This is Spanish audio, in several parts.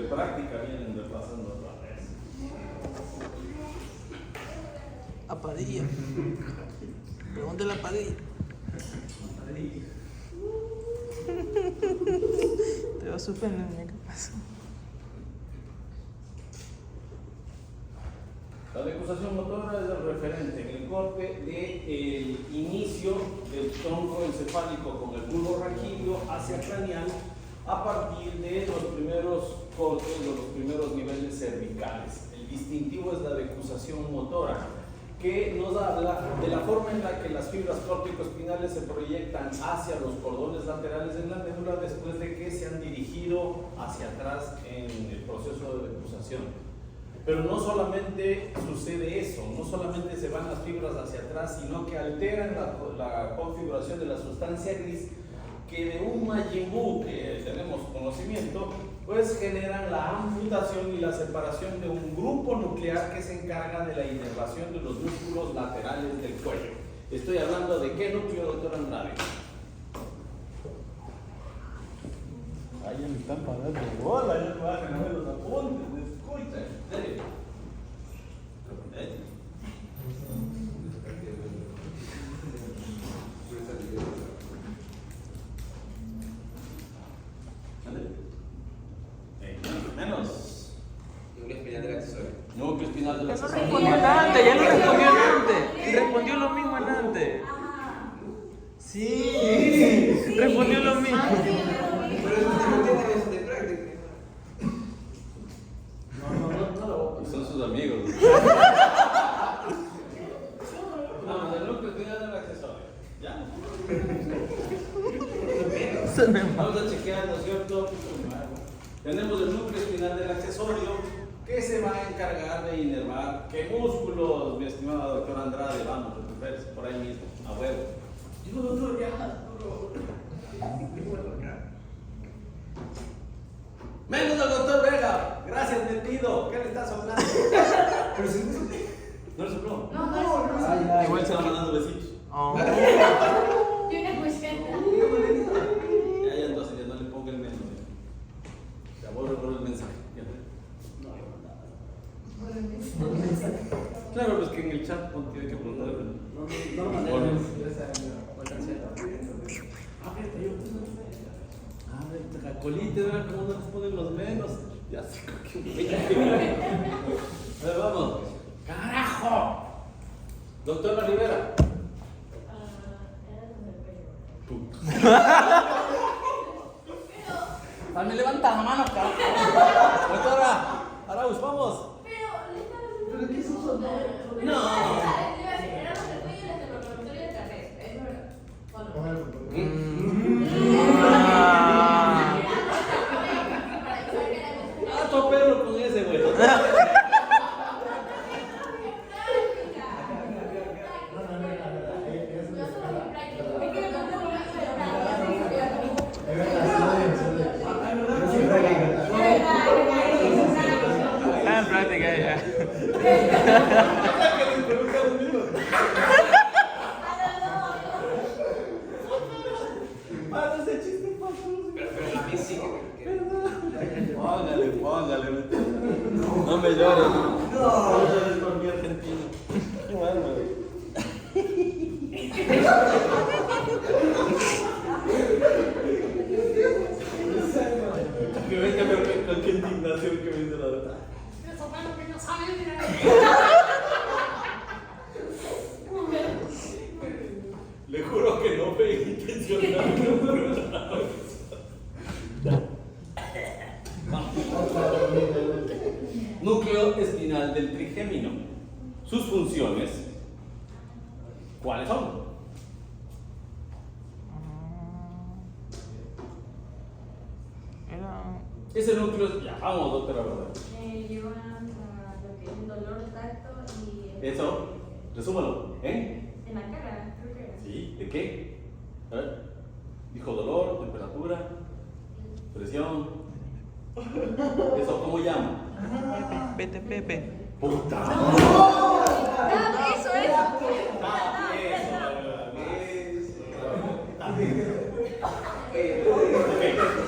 práctica vienen repasando otra vez. A Padilla. Pregúntale a Padilla. Te va a suspender, ¿qué pasa? La decusación motora es el referente en el corte del inicio del tronco encefálico con el bulbo raquídeo hacia craneal a partir de los primeros cortes o los primeros niveles cervicales. El distintivo es la decusación motora, que nos habla de la forma en la que las fibras córtico-espinales se proyectan hacia los cordones laterales en la médula después de que se han dirigido hacia atrás en el proceso de decusación. Pero no solamente sucede eso, no solamente se van las fibras hacia atrás, sino que alteran la configuración de la sustancia gris, que de un Majin Buu que tenemos conocimiento, pues generan la amputación y la separación de un grupo nuclear que se encarga de la inervación de los músculos laterales del cuello. Estoy hablando de qué núcleo, doctor Andrade. Ahí me están parando bola, ya me bajan a ver los apuntes, escucha. ¿En serio? Menos. Núcleo espinal del accesorio. Núcleo espinal del Ya no accesorio. respondió antes, ya no respondió antes. Respondió lo mismo antes. Sí, respondió lo mismo. Pero eso no tiene eso de práctica. Y son sus amigos. Vamos, el núcleo espinal del accesorio. ¿Ya? Vamos a chequear, ¿no es cierto? Tenemos el núcleo espinal del accesorio que se va a encargar de inervar. ¿Qué músculos, mi estimado doctor Andrade? Vamos, recupérese por ahí mismo, a huevo. Digo, doctor, ya, menos al doctor Vega. Gracias, metido. ¿Qué le estás hablando? Pero si no le sopló. No, Igual se va mandando besitos. Oh. yo no escuché nada. Ya, entonces ya no le ponga el menos. Ya borro el mensaje. Ya. Claro, pues que en el chat tiene que poner. La colita, ¿verdad? ¿Cómo no les ponen los menos? Ya sé que. A ver, vamos. ¡Carajo! Doctora Rivera. Me levanta la mano, carajo. Doctora Arauz, vamos. ¿Pero qué es eso? No. Ah, topero con ese, güey. Ah, en práctica ya. Pero a mí sí que. Póngale. No me llores. No llores por mi argentino. Bueno, que venga con qué indignación que me dice la verdad. Le juro que no fue intencional. Núcleo espinal del trigémino. Sus funciones, ¿cuáles son? Ese núcleo, ya vamos, doctora, ¿verdad? Llevan a lo que es un dolor, tacto y. Eso, resúmalo, ¿eh? En la cara, creo que era. Sí, ¿de qué? A ver, dijo dolor, temperatura, presión. Eso, ¿cómo llama? Pepe. ¡Puta! Eso es.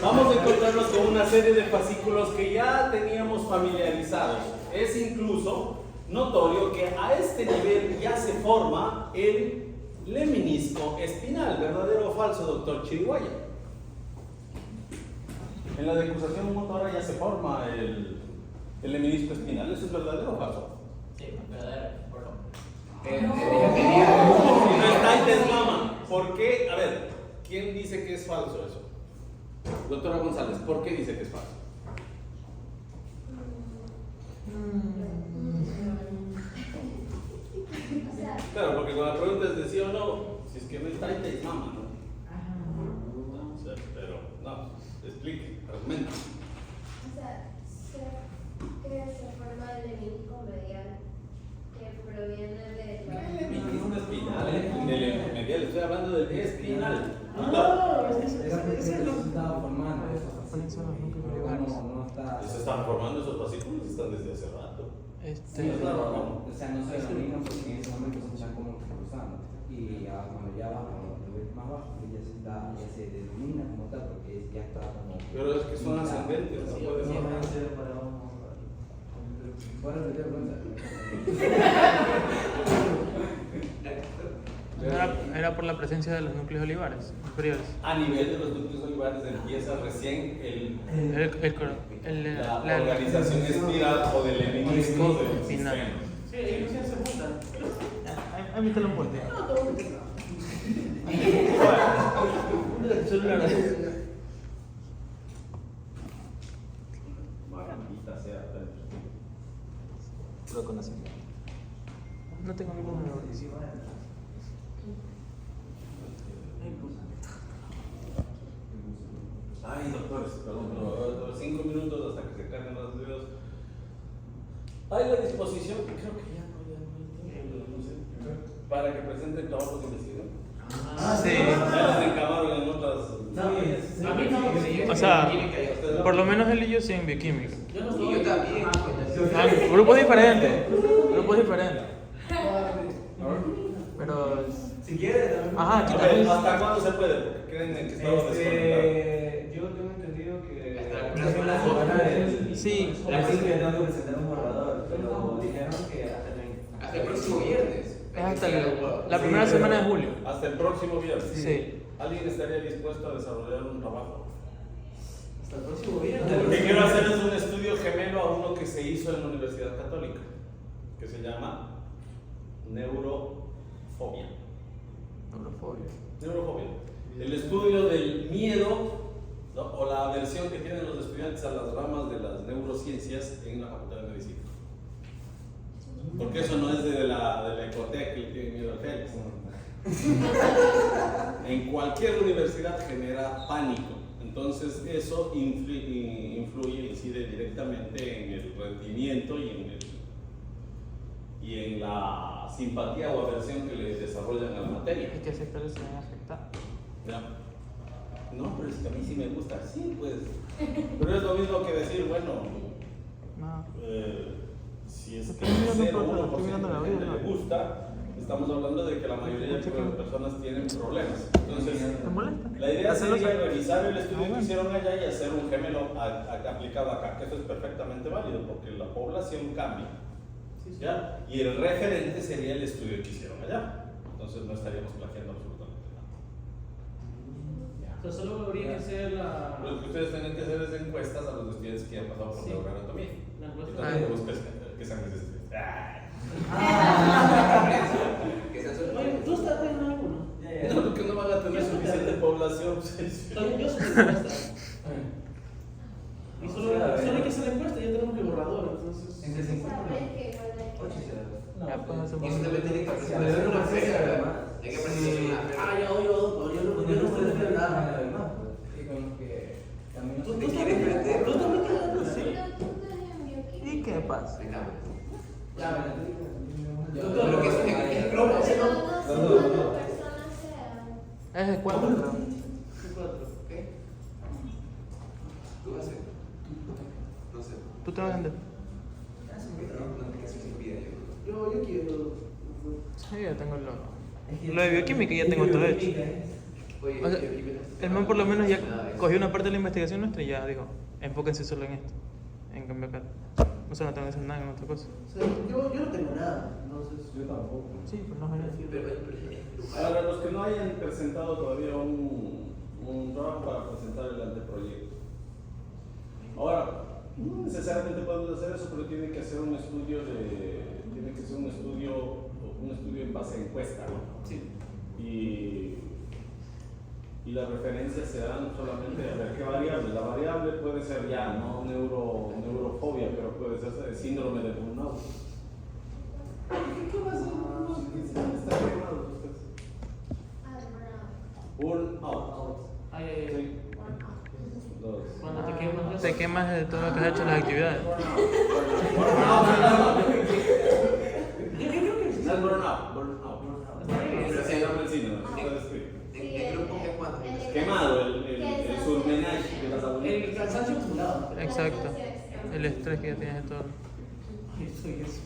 Vamos a encontrar encontrarnos con una serie de fascículos que ya teníamos familiarizados. Es incluso notorio que a este nivel ya se forma el lemnisco espinal. ¿Verdadero o falso, doctor Chiriguaya? En la decusación motora ya se forma el lemnisco espinal. ¿Eso es verdadero o falso? Sí, verdadero. Y no está mama. ¿Por qué? A ver, ¿quién dice que es falso eso? Doctora González, ¿por qué dice que es falso? Claro, porque cuando la pregunta es de sí o no, si es que no está mama, ¿no? O sea, pero no, explique, argumenta. O sea, que se forma el lemnisco medial que proviene de la... Lemnisco espinal, del medial, estoy hablando del espinal. Ese es lo que se estaba formando. No está. Se están formando esos fascículos, están desde hace rato. Sí, claro, o sea, no se denominan porque en ese momento se están como cruzando. Y cuando ya baja, lo ves más bajo, ya se denomina como tal porque ya está como. Pero es que son ascendentes, no puede ser. Bueno, te pregunta. Era por la presencia de los núcleos olivares inferiores. A nivel de los núcleos olivares empieza recién la organización espiral o del lemnisco del final. sistema. Sí, ellos ya se juntan. A mí te lo volteo. Maldita sea. Lo conocí. No tengo mi número. Ay, doctores, perdón, pero 5 minutos hasta que se carguen los dedos. Hay la disposición, que creo que ya no sé, para que presenten trabajos de investigación. Sí. Ya les encamaron en otras. A mí no. O sea, por lo menos él y yo sí en bioquímica. Yo no Y estoy. yo también. Grupos diferentes. Grupos diferentes. Pero. Si quieres, también. Ajá, aquí A ver, también. ¿hasta cuándo se puede? Porque creen que estamos desconectados. Yo tengo entendido que Hasta la semana del. Sí. La que tengo que presentar un borrador, pero dijeron que hasta el 20. Hasta el próximo viernes. Es hasta la primera semana de julio. Hasta el próximo viernes. Sí. ¿Alguien estaría dispuesto a desarrollar un trabajo? Hasta el próximo viernes. Lo que quiero hacer es un estudio gemelo a uno que se hizo en la Universidad Católica, que se llama neurofobia. Neurofobia. El estudio del miedo, ¿no?, o la aversión que tienen los estudiantes a las ramas de las neurociencias en la Facultad de Medicina. Porque eso no es de la ecotec que le tiene miedo al Félix. En cualquier universidad genera pánico. Entonces eso influye, incide directamente en el rendimiento y en la simpatía o aversión que le desarrollan a la materia. ¿Y qué sectores se ven afectados? Ya. No, pero es que a mí sí me gusta, sí, pues. Pero es lo mismo que decir, bueno, No. si es que Estoy mirando 0,1% estoy mirando la de vida, gente ¿no? le gusta, estamos hablando de que la mayoría de las personas tienen problemas. Entonces, ¿Te molesta? la idea Hacerlo sería saber. revisar el estudio que hicieron allá y hacer un gemelo aplicado acá, que eso es perfectamente válido porque la población cambia. ¿Ya? Y el referente sería el estudio que hicieron allá. Entonces no estaríamos plagiando absolutamente nada. O sea, solo habría que hacer la. Lo que ustedes tienen que hacer es encuestas a los estudiantes que han pasado por Sí. neuroanatomía. La Y encuesta. también buscas que sean estudiantes. Que sean solo- Oye, ¿tú estás en alguno? No, porque no van a tener suficiente población. También yo soy encuesta. Y solo hay que hacer la encuesta y ya tenemos el borrador, entonces. Entre 50 Saber que igual hay que- 8 será. Ya, pues, hace Y un eso también tiene que Sí, presentarse pero una no sé si fecha. además. Hay que presentarse una fecha. Ah, ya, doctor, yo no Porque no ustedes puedo trabajan nada. además, pues. Y con los que también no ¿Tú se estás quieren metido? ¿Tú estás metido? Sí. Pero tú estás en bioquímica. ¿Y qué pasa? Venga. Ya, bueno, Doctor, Lo que es broma, Pero ¿sí, no? no sé cuántas personas sean. Es de 4, creo. ¿Qué? ¿Tú vas a hacer? No sé. ¿Tú te vas a vender? No, que se impide yo. Yo quiero. Sí, ya tengo lo de bioquímica, ya tengo todo hecho. Oye, O sea, Jiménez. el man por lo menos ya Nada, cogió una parte de la investigación nuestra y ya dijo, enfóquense solo en esto. En cambio acá, o sea, no tengo que hacer nada en otra cosa. O sea, yo no tengo nada, entonces. Yo tampoco. Sí, pues no es Para los que no hayan presentado todavía un trabajo para presentar el anteproyecto. Ahora, no necesariamente podemos hacer eso, pero tiene que ser un estudio en base a encuesta, ¿no? Sí. Y las referencias se dan solamente a ver qué variable. La variable puede ser ya, no neurofobia, pero puede ser síndrome de burnout. ¿Qué va a ser burnout? ¿Están quemados ustedes? Burnout. Ay, ay, ay. Sí. Cuando te quemas, Te quemas de todo lo que has hecho en las actividades. No es burnout, burnout. Ese se llama el síndrome. ¿En qué grupo es cuándo? Quemado, el surmenage de las el abuelitas. cansancio acumulado. Exacto. El estrés que ya tienes de todo. Ay, soy eso.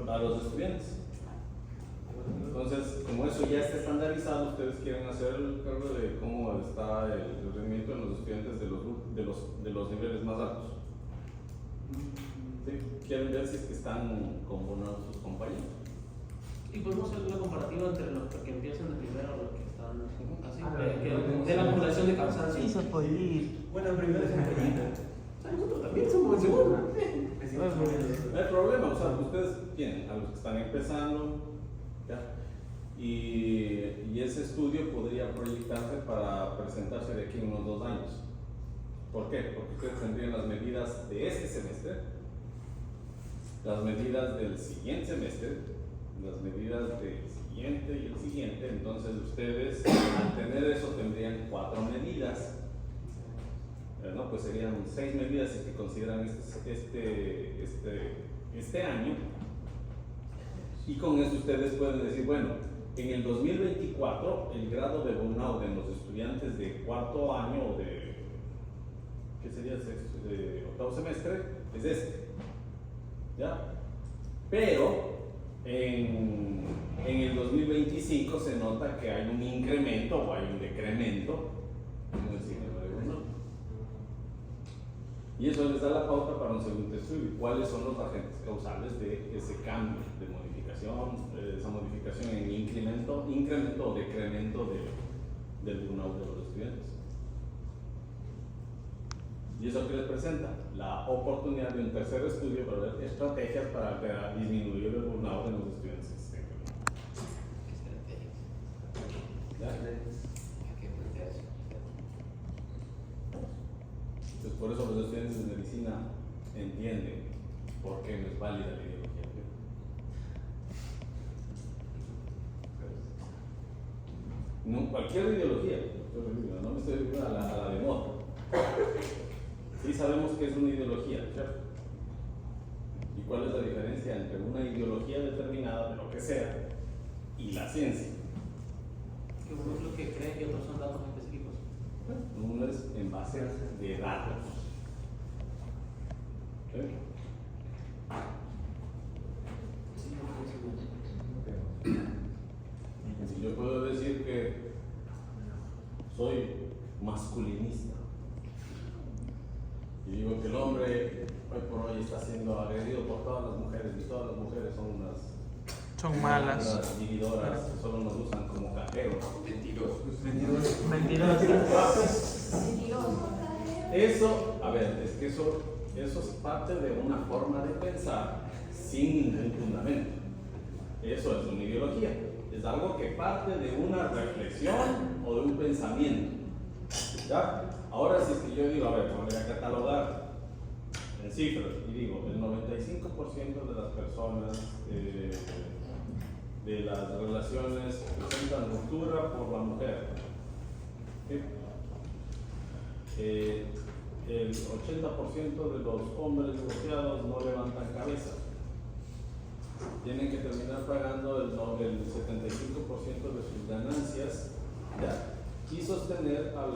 A los estudiantes. Entonces, como eso ya está estandarizado, ustedes quieren hacer el cargo de cómo está el rendimiento en los estudiantes de los niveles más altos. ¿Sí? Quieren ver si es que están con burnout sus compañeros. Y podemos hacer una comparativa entre los que empiezan de primero a los que están así, de la acumulación de cansancio. Bueno, primero es Nosotros también somos el segundo. No hay problema, o sea, ustedes tienen a los que están empezando, ¿ya? Y ese estudio podría proyectarse para presentarse de aquí a unos 2 años. ¿Por qué? Porque ustedes tendrían las medidas de este semestre, las medidas del siguiente semestre, las medidas del siguiente y el siguiente. Entonces ustedes, al tener eso, tendrían 4 medidas. No, pues serían 6 medidas si que consideran este año, y con eso ustedes pueden decir, bueno, en el 2024 el grado de burnout en los estudiantes de 4º año o de, ¿qué sería? De 8º semestre es este, ¿ya? Pero en el 2025 se nota que hay un incremento o hay un decremento en el síndrome de burnout. Y eso les da la pauta para un segundo estudio. ¿Cuáles son los agentes causales de ese cambio de modificación, esa modificación en incremento o decremento del burnout de los estudiantes? ¿Y eso qué les presenta? La oportunidad de un tercer estudio para ver estrategias para disminuir el burnout en los estudiantes existentes. Entonces, por eso los estudiantes de medicina entienden por qué no es válida la ideología. No, cualquier ideología, no me estoy refiriendo a la de moda. Sí sabemos que es una ideología, ¿cierto? ¿Y cuál es la diferencia entre una ideología determinada de lo que sea y la ciencia? Que uno es lo que cree y otros son datos específicos. Uno es en base de datos. ¿Sí? Si yo puedo decir que soy masculinista y digo que el hombre hoy por hoy está siendo agredido por todas las mujeres y todas las mujeres son Son malas. unas vividoras que solo nos usan como cajeros. Mentirosos. Eso, a ver, es que eso es parte de una forma de pensar sin ningún fundamento. Eso es una ideología. Es algo que parte de una reflexión o de un pensamiento. ¿Ya? Ahora, si es que yo digo, a ver, voy a catalogar en cifras y digo, el 95% de las personas de las relaciones presentan ruptura por la mujer. ¿Sí? El 80% de los hombres divorciados no levantan cabeza. Tienen que terminar pagando el 75% de sus ganancias, ¿ya? Y sostener a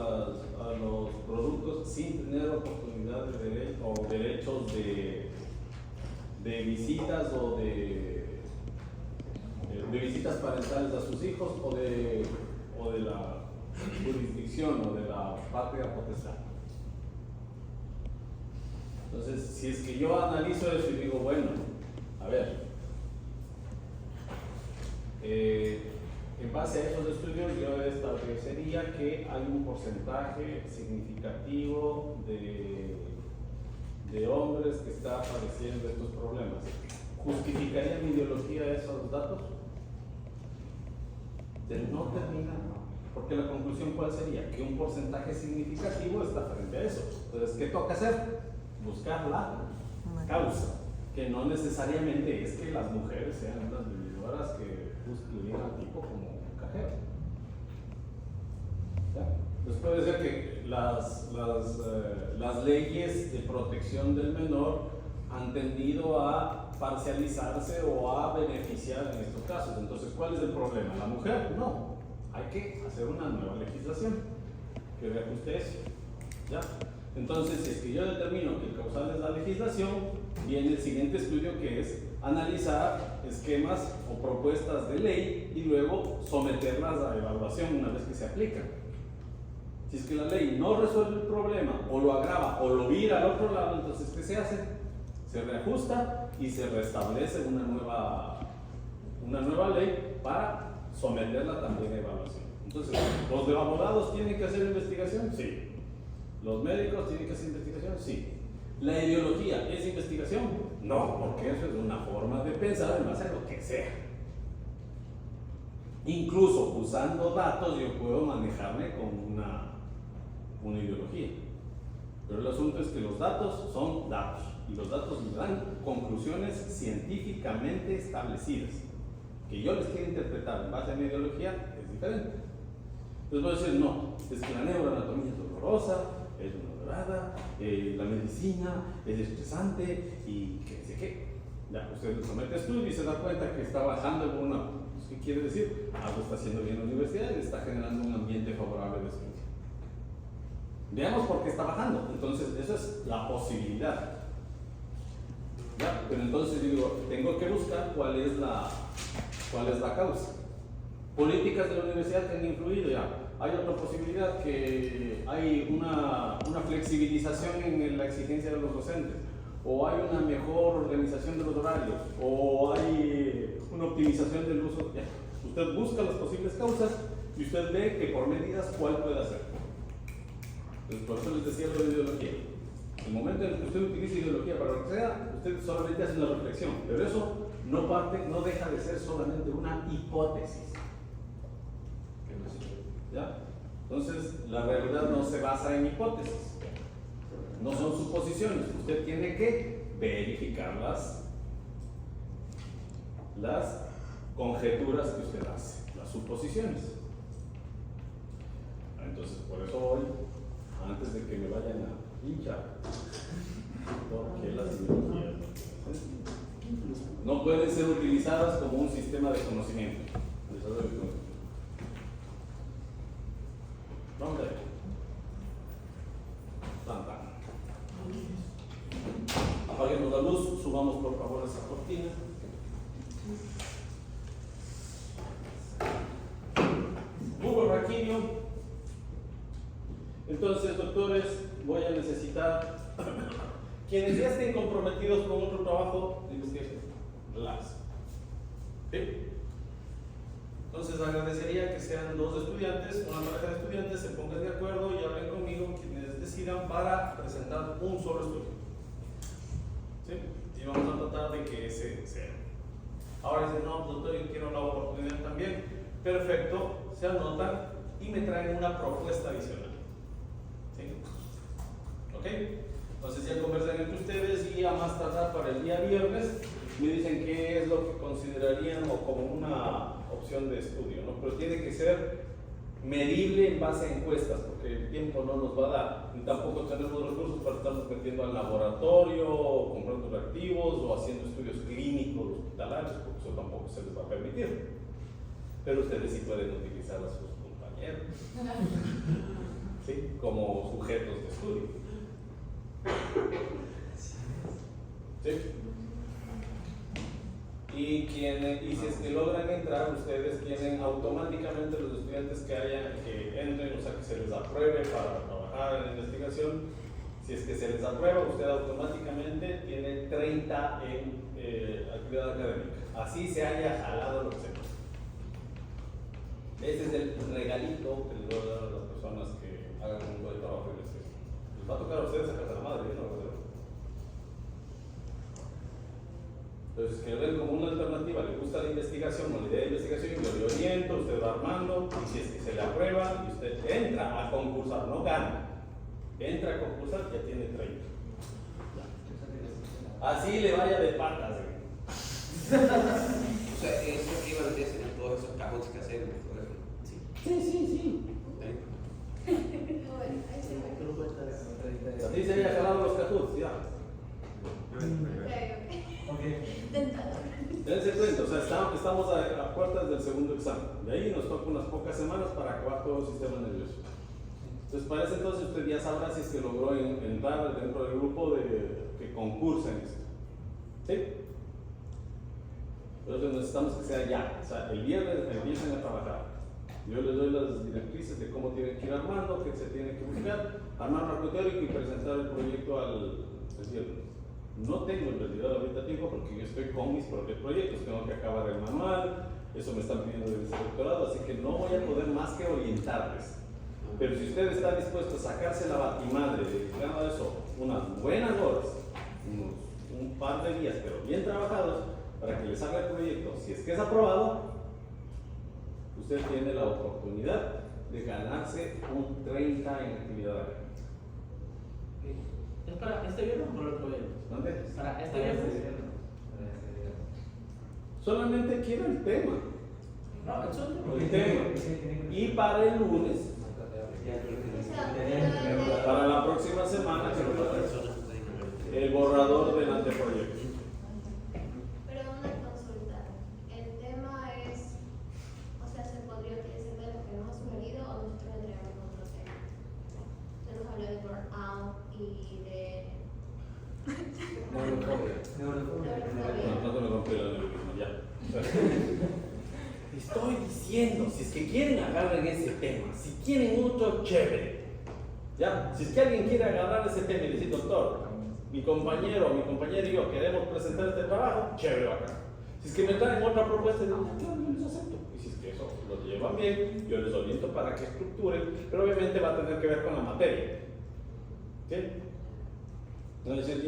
los productos sin tener oportunidad o derechos de visitas o de de visitas parentales a sus hijos o de la jurisdicción o de la patria potestad. Entonces, si es que yo analizo eso y digo, bueno, a ver, en base a esos estudios yo establecería que hay un porcentaje significativo de hombres que está padeciendo estos problemas. ¿Justificaría mi ideología esos datos? No termina, porque la conclusión ¿cuál sería? Que un porcentaje significativo está frente a eso. Entonces, ¿qué toca hacer? Buscar la causa, que no necesariamente es que las mujeres sean las vividoras que busquen al tipo como un cajero. ¿Ya? Entonces puede ser que las leyes de protección del menor han tendido a parcializarse o a beneficiar en estos casos. Entonces, ¿cuál es el problema? ¿La mujer? No. Hay que hacer una nueva legislación que reajuste eso. ¿Ya? Entonces, si es que yo determino que el causal es la legislación, viene el siguiente estudio que es analizar esquemas o propuestas de ley y luego someterlas a evaluación una vez que se aplican. Si es que la ley no resuelve el problema o lo agrava o lo vira al otro lado, entonces ¿qué se hace? Se reajusta y se restablece una nueva ley para someterla también a evaluación. Entonces, ¿los abogados tienen que hacer investigación? Sí. ¿Los médicos tienen que hacer investigación? Sí. ¿La ideología es investigación? No, porque eso es una forma de pensar en base a lo que sea. Incluso usando datos yo puedo manejarme con una ideología. Pero el asunto es que los datos son datos y los datos me dan conclusiones científicamente establecidas. Que yo les quiera interpretar en base a mi ideología es diferente. Entonces voy a decir, no, es que la neuroanatomía es dolorosa, es dolorosa, la medicina es estresante y qué sé qué. Ya, usted le somete a estudio y se da cuenta que está bajando en una. ¿Qué quiere decir? Algo está haciendo bien la universidad y está generando un ambiente favorable de estudio. Veamos por qué está bajando. Entonces, esa es la posibilidad. ¿Ya? Pero entonces yo digo, tengo que buscar cuál es la causa. Políticas de la universidad que han influido ya. Hay otra posibilidad que hay una flexibilización en la exigencia de los docentes, o hay una mejor organización de los horarios, o hay una optimización del uso. Ya. Usted busca las posibles causas y usted ve que por medidas cuál puede hacer. Entonces, por eso les decía lo de ideología. El momento en el que usted utiliza ideología para lo que sea, usted solamente hace una reflexión, pero eso no deja de ser solamente una hipótesis. ¿Ya? Entonces, la realidad no se basa en hipótesis, no son suposiciones. Usted tiene que verificar las conjeturas que usted hace, las suposiciones. Entonces, por eso hoy, antes de que me vayan a hinchar, porque las ideologías no pueden ser utilizadas como un sistema de conocimiento. ¿Dónde? Apaguemos la luz, subamos por favor esa cortina. Bulbo raquídeo. Entonces, doctores, voy a necesitar quienes ya estén comprometidos con otro trabajo de investigación. Relax. ¿Sí? Entonces agradecería que sean dos estudiantes, una pareja de estudiantes, se pongan de acuerdo y hablen conmigo quienes decidan para presentar un solo estudio. ¿Sí? Y vamos a tratar de que ese sea. Ahora dicen, no, doctor, yo quiero la oportunidad también. Perfecto, se anotan y me traen una propuesta adicional. ¿Sí? ¿Ok? Entonces ya conversan entre ustedes y a más tardar para el día viernes me dicen qué es lo que considerarían o como una opción de estudio, ¿no? Pero tiene que ser medible en base a encuestas, porque el tiempo no nos va a dar, y tampoco tenemos recursos para estarnos metiendo al laboratorio, o comprando reactivos, o haciendo estudios clínicos hospitalarios, porque eso tampoco se les va a permitir. Pero ustedes sí pueden utilizar a sus compañeros, ¿sí? Como sujetos de estudio. ¿Sí? y si es que logran entrar, ustedes tienen automáticamente los estudiantes que entren, o sea, que se les apruebe para trabajar en la investigación. Si es que se les aprueba, usted automáticamente tiene 30 en actividad académica. Así se haya jalado lo que sea. Ese es el regalito que les voy a dar a las personas que hagan un buen trabajo de investigación. Les va a tocar a ustedes sacarse la madre, ¿no? Entonces, que lo ven como una alternativa, le gusta la investigación o la idea de investigación, yo le oriento, usted va armando, y si es que se le aprueba, y usted entra a concursar, no gana, entra a concursar, ya tiene 30. Así le vaya de patas. O sea, eso que iba a decir en todos esos cajones que hacen. Sí. Bueno, ahí se ve. Así se haya jalado los cajuts, ya. Ok. Tentador. Dense cuenta, o sea, estamos a puertas del segundo examen. De ahí nos toca unas pocas semanas para acabar todo el sistema nervioso. Entonces, para ese entonces usted ya sabrá si es que logró entrar dentro del grupo que concursa en esto. ¿Sí? Entonces necesitamos que sea ya. O sea, el viernes empiecen a trabajar. Yo les doy las directrices de cómo tienen que ir armando, qué se tiene que buscar, armar un marco teórico y presentar el proyecto al viernes. No tengo en realidad ahorita tiempo porque yo estoy con mis propios proyectos, tengo que acabar el manual, eso me están pidiendo desde el doctorado, así que no voy a poder más que orientarles. Pero si usted está dispuesto a sacarse la batimadre, dedicando a eso unas buenas horas, un par de días, pero bien trabajados, para que les haga el proyecto, si es que es aprobado, usted tiene la oportunidad de ganarse un 30 en actividad académica. ¿Es para este viernes o para el otro viernes? ¿Dónde? Para este viernes. Solamente quiero el tema. No, el sol. El tema. Y para el lunes, para la próxima semana, el borrador del anteproyecto. Pero una consulta. El tema es, o sea, se podría utilizar de lo que nos ha sugerido o nosotros vendríamos con otro tema. Usted nos habla de burnout y de No se me rompió el neuroquismo, ya. Estoy diciendo, si es que quieren agarrar ese tema, si quieren otro, chévere. ¿Ya? Si es que alguien quiere agarrar ese tema y decir, doctor, mi compañero y yo queremos presentar este trabajo, chévere, bacán. Si es que me traen otra propuesta, yo les acepto. Y si es que eso lo llevan bien, yo les oriento para que estructuren, pero obviamente va a tener que ver con la materia. ¿Sí? Entonces, el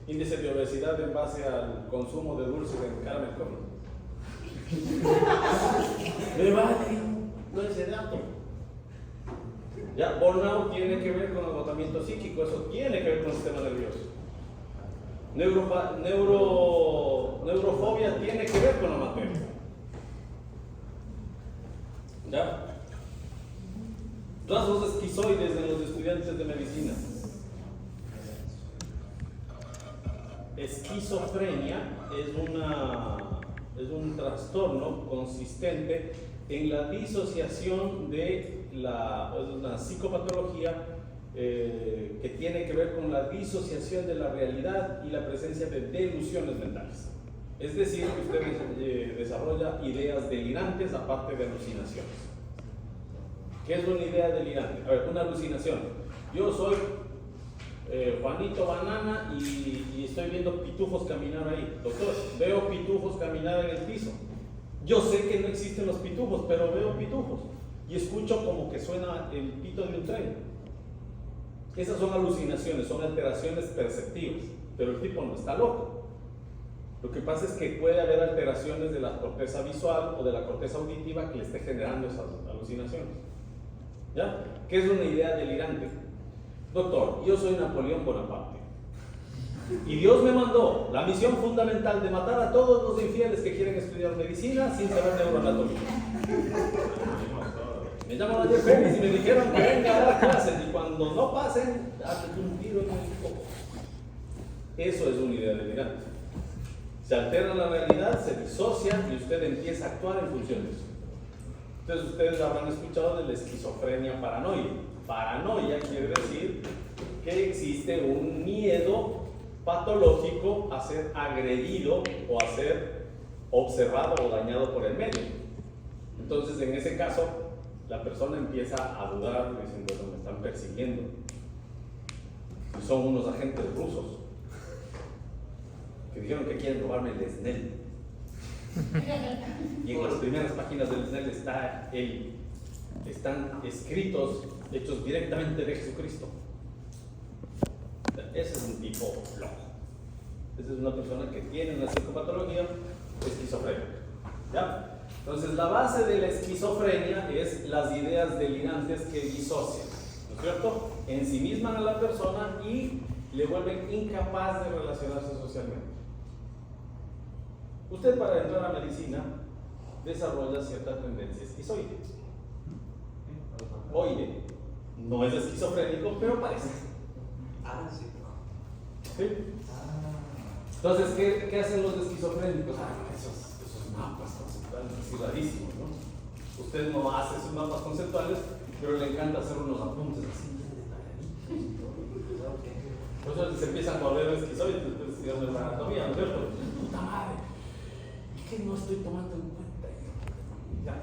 índice de obesidad en base al consumo de dulces en caramel coffee. Me vale, no es ese dato. Ya, burnout tiene que ver con agotamiento psíquico, eso tiene que ver con el sistema nervioso. Neurofobia tiene que ver con la materia. ¿Ya? Rasgos esquizoides en los estudiantes de medicina. Esquizofrenia es un trastorno consistente en la disociación de es una psicopatología que tiene que ver con la disociación de la realidad y la presencia de delusiones mentales. Es decir, que usted desarrolla ideas delirantes aparte de alucinaciones. ¿Qué es una idea delirante? A ver, una alucinación. Yo soy Juanito Banana y estoy viendo pitufos caminar ahí. Doctor, veo pitufos caminar en el piso. Yo sé que no existen los pitufos, pero veo pitufos y escucho como que suena el pito de un tren. Esas son alucinaciones, son alteraciones perceptivas, pero el tipo no está loco. Lo que pasa es que puede haber alteraciones de la corteza visual o de la corteza auditiva que le esté generando esas alucinaciones. ¿Ya? ¿Qué es una idea delirante? Doctor, yo soy Napoleón Bonaparte y Dios me mandó la misión fundamental de matar a todos los infieles que quieren estudiar medicina sin saber neuroanatomía. Me llaman ayer Pérez y me dijeron que venga a dar clases y cuando no pasen, hazle un tiro en el coco. Eso es una idea delirante. Se altera la realidad, se disocia y usted empieza a actuar en función de eso. Entonces ustedes habrán escuchado de la esquizofrenia paranoide. Paranoia quiere decir que existe un miedo patológico a ser agredido o a ser observado o dañado por el medio. Entonces, en ese caso, la persona empieza a dudar, diciendo, bueno, me están persiguiendo. Y son unos agentes rusos que dijeron que quieren robarme el SNEL. Y en las primeras páginas del SNEL están escritos, hechos directamente de Jesucristo. Ese es un tipo loco. Esa es una persona que tiene una psicopatología esquizofrénica. ¿Ya? Entonces, la base de la esquizofrenia es las ideas delirantes que disocian, ¿no es cierto? Ensimisman a la persona y le vuelven incapaz de relacionarse socialmente. Usted, para entrar a medicina, desarrolla cierta tendencia esquizoide. Oide, no es esquizofrénico, pero parece. Ah, sí. ¿Sí? Entonces, ¿qué hacen los esquizofrénicos? Esos mapas conceptuales así rarísimos, ¿no? Usted no hace esos mapas conceptuales, pero le encanta hacer unos apuntes así. Por eso se empiezan a volver esquizoides después de estudiar la anatomía, ¿no es cierto? ¡Puta madre! ¿Qué no estoy tomando en cuenta? Ya.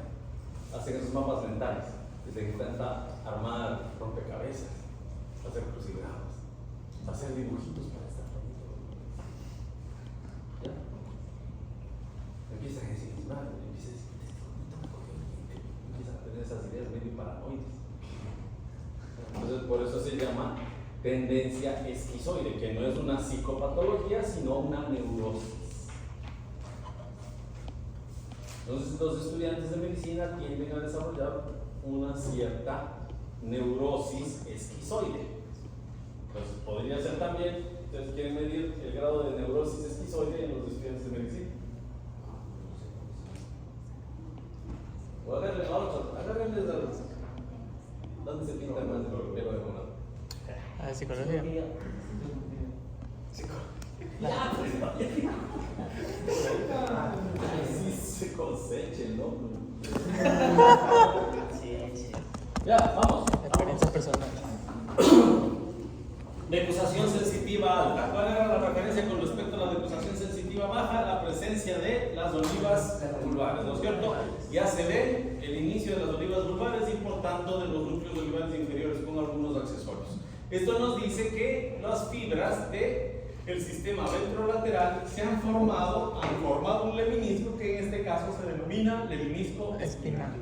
Hacen esos mapas mentales. Les encanta armar rompecabezas, hacer crucigramas, hacer dibujitos para estar bonito. ¿Ya? Empiezan a decir, empiezan a tener esas ideas medio paranoides. Entonces, por eso se llama tendencia esquizoide, que no es una psicopatología, sino una neurosis. Entonces, los estudiantes de medicina tienden a desarrollar una cierta neurosis esquizoide. Entonces, podría ser también, ustedes quieren medir el grado de neurosis esquizoide en los estudiantes de medicina. O agárrenle a otros, agárrenle a los. ¿Dónde se pinta más de lo que lado? A ver, psicología. Así se cosecha el nombre. Ya, vamos. Experiencias personales. Decusación sensitiva alta. ¿Cuál era la referencia con respecto a la decusación sensitiva baja? La presencia de las olivas vulvares, ¿no es cierto? Ya se ve el inicio de las olivas vulvares y por tanto de los núcleos olivares inferiores con algunos accesorios. Esto nos dice que las fibras del sistema ventrolateral se han formado un leminisco que en este caso se denomina leminisco espinal.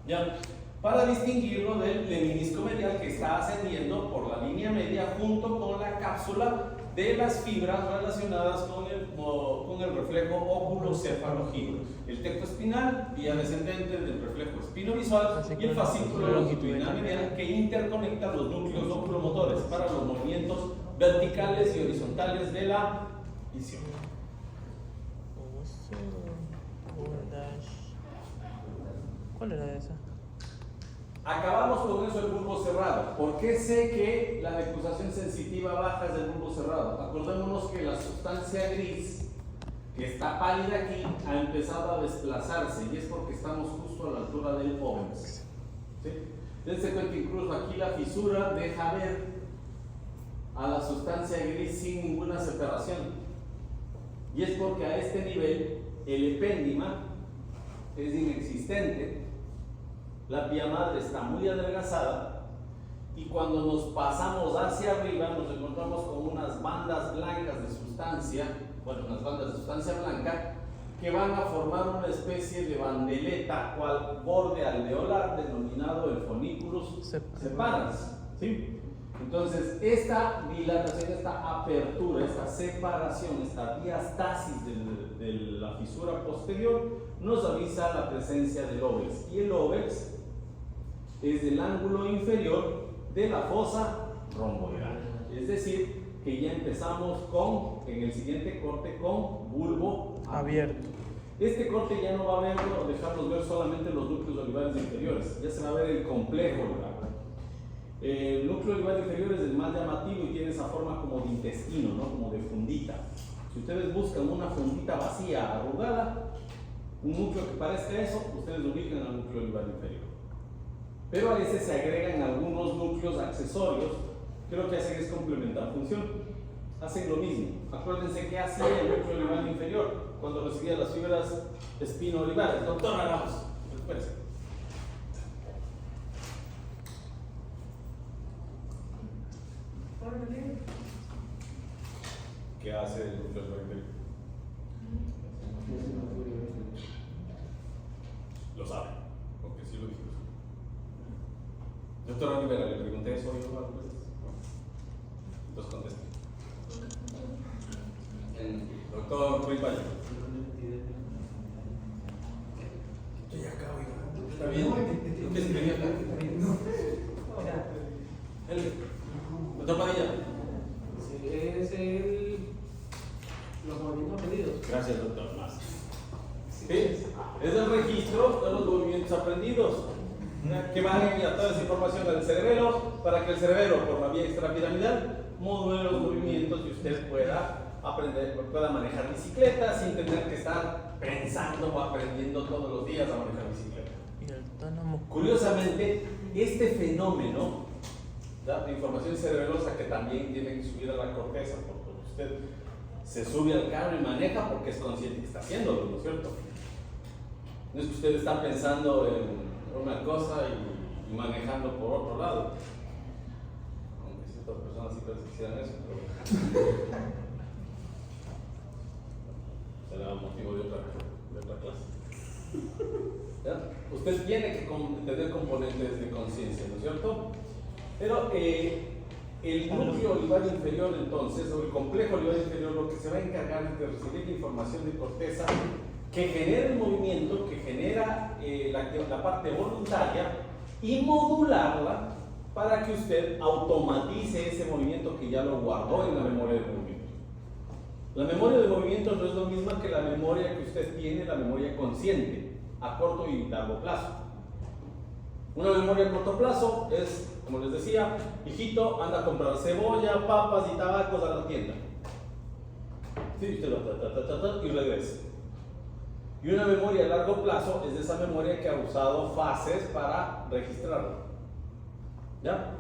¿Ya? Para distinguirlo del leminisco medial que está ascendiendo por la línea media junto con la cápsula de las fibras relacionadas con el reflejo óculo-cefalogiro. El tecto espinal, vía descendente del reflejo espinovisual, y el fascículo longitudinal medial que interconecta los núcleos oculomotores para los movimientos verticales y horizontales de la visión. ¿Cuál era esa? Acabamos con eso el bulbo cerrado. ¿Por qué sé que la decusación sensitiva baja es del bulbo cerrado? Acordémonos que la sustancia gris, que está pálida aquí, ha empezado a desplazarse y es porque estamos justo a la altura del óvens. ¿Sí? Dense cuenta que incluso aquí la fisura deja ver a la sustancia gris sin ninguna separación. Y es porque a este nivel el epéndima es inexistente. La pía madre está muy adelgazada y cuando nos pasamos hacia arriba nos encontramos con unas bandas blancas de sustancia, unas bandas de sustancia blanca que van a formar una especie de bandeleta cual borde alveolar denominado el funiculus separans. ¿Sí? Entonces, esta dilatación, esta apertura, esta separación, esta diastasis de la fisura posterior nos avisa la presencia del óvex. Y el óvex es el ángulo inferior de la fosa romboidal. Es decir, que ya empezamos en el siguiente corte con bulbo abierto. Este corte ya no va a dejarnos ver solamente los núcleos olivares inferiores, ya se va a ver el complejo olivar. El núcleo olivar inferior es el más llamativo y tiene esa forma como de intestino, ¿no? Como de fundita. Si ustedes buscan una fundita vacía, arrugada, un núcleo que parezca eso, ustedes lo ubican al núcleo olivar inferior. Pero a veces se agregan algunos núcleos accesorios que lo que hacen es complementar función. hacen lo mismo. Acuérdense que hacía el núcleo olivar inferior cuando recibía las fibras espino-olivares. Doctor Ramos, recupérese. ¿Qué hace el núcleo olivar inferior? Lo sabe, porque sí lo dijimos. Doctor Olivera, le pregunté eso yo varias veces. Entonces conteste. El doctor Ruiz Valle. Yo ya acabo, ¿está bien? ¿Qué escribí acá? Doctor Padilla. Sí, es los movimientos aprendidos. Gracias, doctor. Más. Sí, es el registro de los movimientos aprendidos que van a enviar toda esa información al cerebelo para que el cerebro, por la vía extrapiramidal, module los movimientos y usted pueda aprender, pueda manejar bicicleta sin tener que estar pensando o aprendiendo todos los días a manejar bicicleta. Y el tálamo. Curiosamente, este fenómeno de información cerebelosa que también tiene que subir a la corteza, porque usted se sube al carro y maneja porque es consciente que está haciéndolo, ¿no es cierto? No es que usted está pensando en una cosa y manejando por otro lado. Aunque ciertas personas sí quisieran eso, pero será motivo de otra clase. ¿Ya? Usted tiene que tener componentes de conciencia, ¿no es cierto? Pero el núcleo olivar inferior, entonces, o el complejo olivar inferior, lo que se va a encargar es de recibir la información de corteza que genera el movimiento, que genera la parte voluntaria y modularla para que usted automatice ese movimiento que ya lo guardó en la memoria de movimiento. La memoria de movimiento no es lo mismo que la memoria que usted tiene, la memoria consciente, a corto y largo plazo. Una memoria a corto plazo es, como les decía, hijito, anda a comprar cebolla, papas y tabacos a la tienda. Sí, usted va y regresa. Y una memoria a largo plazo es esa memoria que ha usado fases para registrarlo. ¿Ya?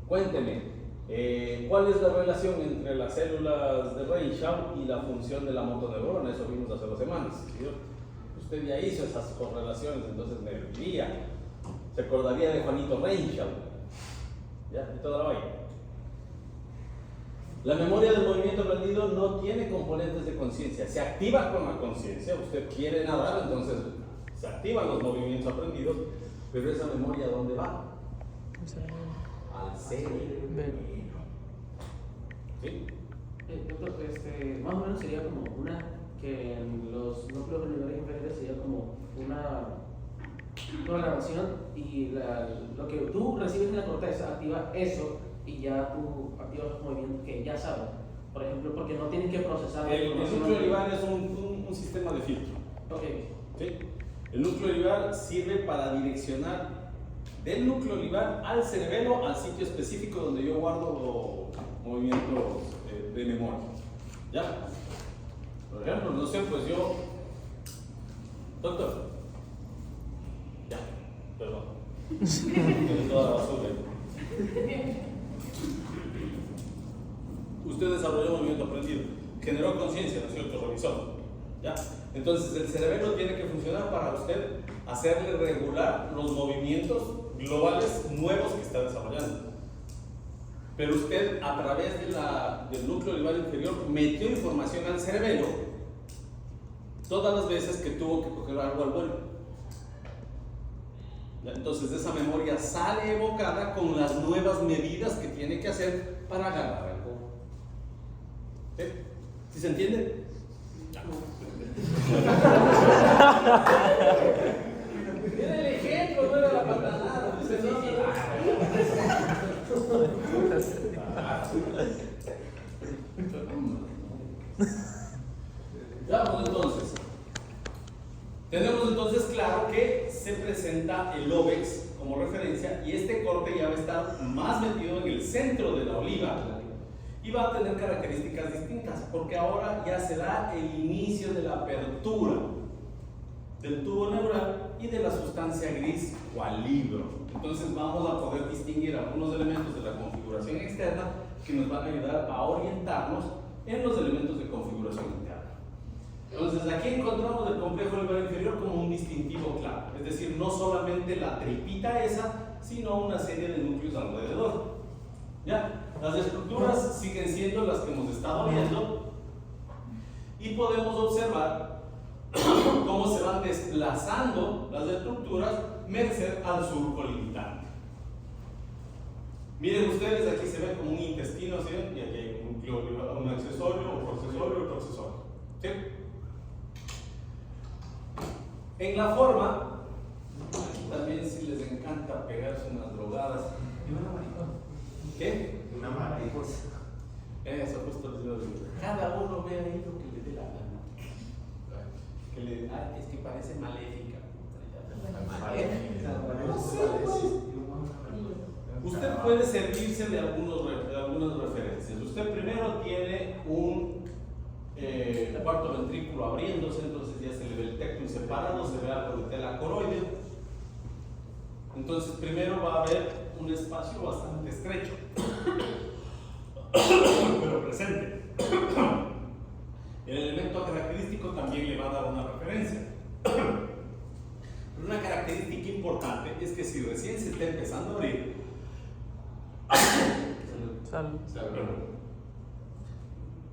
Cuénteme, ¿cuál es la relación entre las células de Renshaw y la función de la motoneurona? Eso vimos hace 2 semanas. ¿Sí? Usted ya hizo esas correlaciones, entonces me diría, se acordaría de Juanito Renshaw. ¿Ya? Y toda la vaina. La memoria del movimiento aprendido no tiene componentes de conciencia, se activa con la conciencia. Usted quiere nadar, entonces se activan los movimientos aprendidos, pero esa memoria, ¿a dónde va? Al cerebro. ¿Sí? Doctor, más o menos sería como que en los núcleos olivares inferiores sería como una programación y lo que tú recibes en la corteza activa eso y ya tú activas los movimientos que ya sabes. Por ejemplo, porque no tienes que procesar. El núcleo olivar es un sistema de filtro. Okay. ¿Sí? El núcleo olivar sirve para direccionar del núcleo olivar al cerebelo, al sitio específico donde yo guardo los movimientos de memoria. ¿Ya? Por ejemplo, no sé, pues yo... Doctor. Ya, perdón. Tiene toda la basura. Usted desarrolló un movimiento aprendido, generó conciencia, ¿no es cierto? Revisó. ¿Ya? Entonces el cerebelo tiene que funcionar para usted hacerle regular los movimientos globales nuevos que está desarrollando. Pero usted a través del núcleo olivar inferior metió información al cerebelo todas las veces que tuvo que coger algo al vuelo. Entonces esa memoria sale evocada con las nuevas medidas que tiene que hacer para agarrar algo. ¿Sí? ¿Sí se entiende? Ya. Mira el ejemplo, no era la patanada. Usted no, ya, pues entonces, tenemos entonces claro que se presenta el óbex como referencia y este corte ya va a estar más metido en el centro de la oliva y va a tener características distintas porque ahora ya se da el inicio de la apertura del tubo neural y de la sustancia gris o al libro. Entonces vamos a poder distinguir algunos elementos de la configuración externa que nos van a ayudar a orientarnos en los elementos de configuración interna. Entonces, aquí encontramos el complejo libar inferior como un distintivo claro, es decir, no solamente la tripita esa, sino una serie de núcleos alrededor. ¿Ya? Las estructuras siguen siendo las que hemos estado viendo y podemos observar cómo se van desplazando las estructuras merced al surco limitante. Miren ustedes, aquí se ve como un intestino, ¿sí? Y aquí hay un accesorio, un procesorio, otro accesorio. ¿Sí? En la forma, aquí también si les encanta pegarse unas drogadas. ¿Y una mariposa? ¿Qué? Una mariposa. Eso, justo les digo. Cada uno ve ahí lo que le dé la gana. Que le, es que parece maléfica. Usted puede servirse de algunas referencias. Usted primero tiene un cuarto ventrículo abriéndose, entonces ya se le ve el tectum separado, se ve algo de tela coroide. Entonces primero va a haber un espacio bastante estrecho, pero presente. El elemento característico también le va a dar una referencia. Una característica importante es que si recién se está empezando a abrir,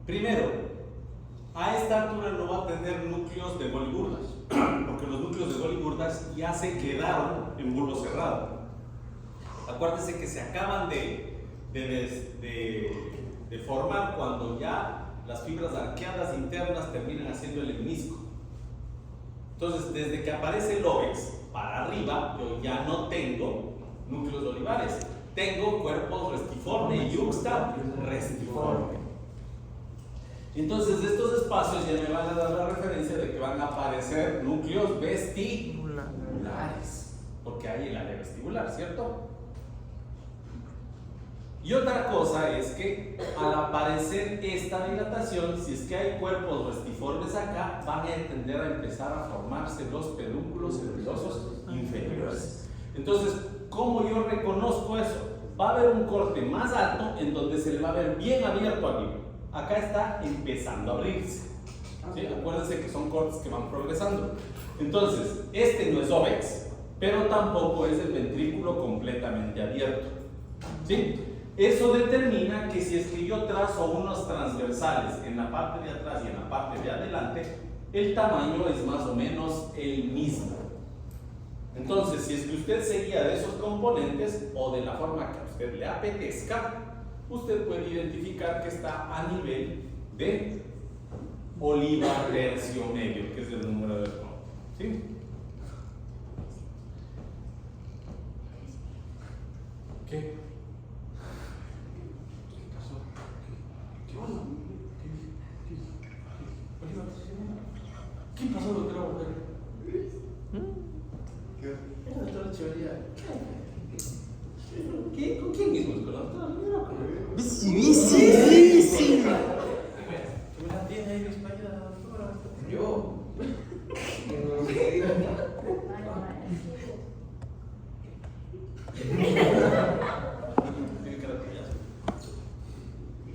primero, a esta altura no va a tener núcleos de Golgi-Gurdas, porque los núcleos de Golgi-Gurdas ya se quedaron en bulbo cerrado. Acuérdense que se acaban de formar cuando ya las fibras arqueadas internas terminan haciendo el lemnisco. Entonces, desde que aparece el óvex para arriba, yo ya no tengo núcleos olivares. Tengo cuerpos restiforme y yuxta restiforme. Entonces, de estos espacios ya me van a dar la referencia de que van a aparecer núcleos vestibulares, porque hay el área vestibular, ¿cierto? Y otra cosa es que al aparecer esta dilatación, si es que hay cuerpos restiformes acá, van a tender a empezar a formarse los pedúnculos sedulosos inferiores. Entonces, ¿cómo yo reconozco eso? Va a haber un corte más alto en donde se le va a ver bien abierto aquí. Acá está empezando a abrirse. ¿Sí? Acuérdense que son cortes que van progresando. Entonces, este no es óvex, pero tampoco es el ventrículo completamente abierto. ¿Sí? Eso determina que si es que yo trazo unos transversales en la parte de atrás y en la parte de adelante, el tamaño es más o menos el mismo. Entonces, si es que usted se guía de esos componentes o de la forma que a usted le apetezca, usted puede identificar que está a nivel de oliva tercio medio, que es el número del corte. ¿Sí? ¿Qué? ¿Qué pasó, doctora mujer? ¿Qué? La doctora Echeverría. ¿Qué? ¿Con quién mismo? ¿Con la doctora Rivera o con la? Bici. Que me la tiene ahí España, la doctora. Yo.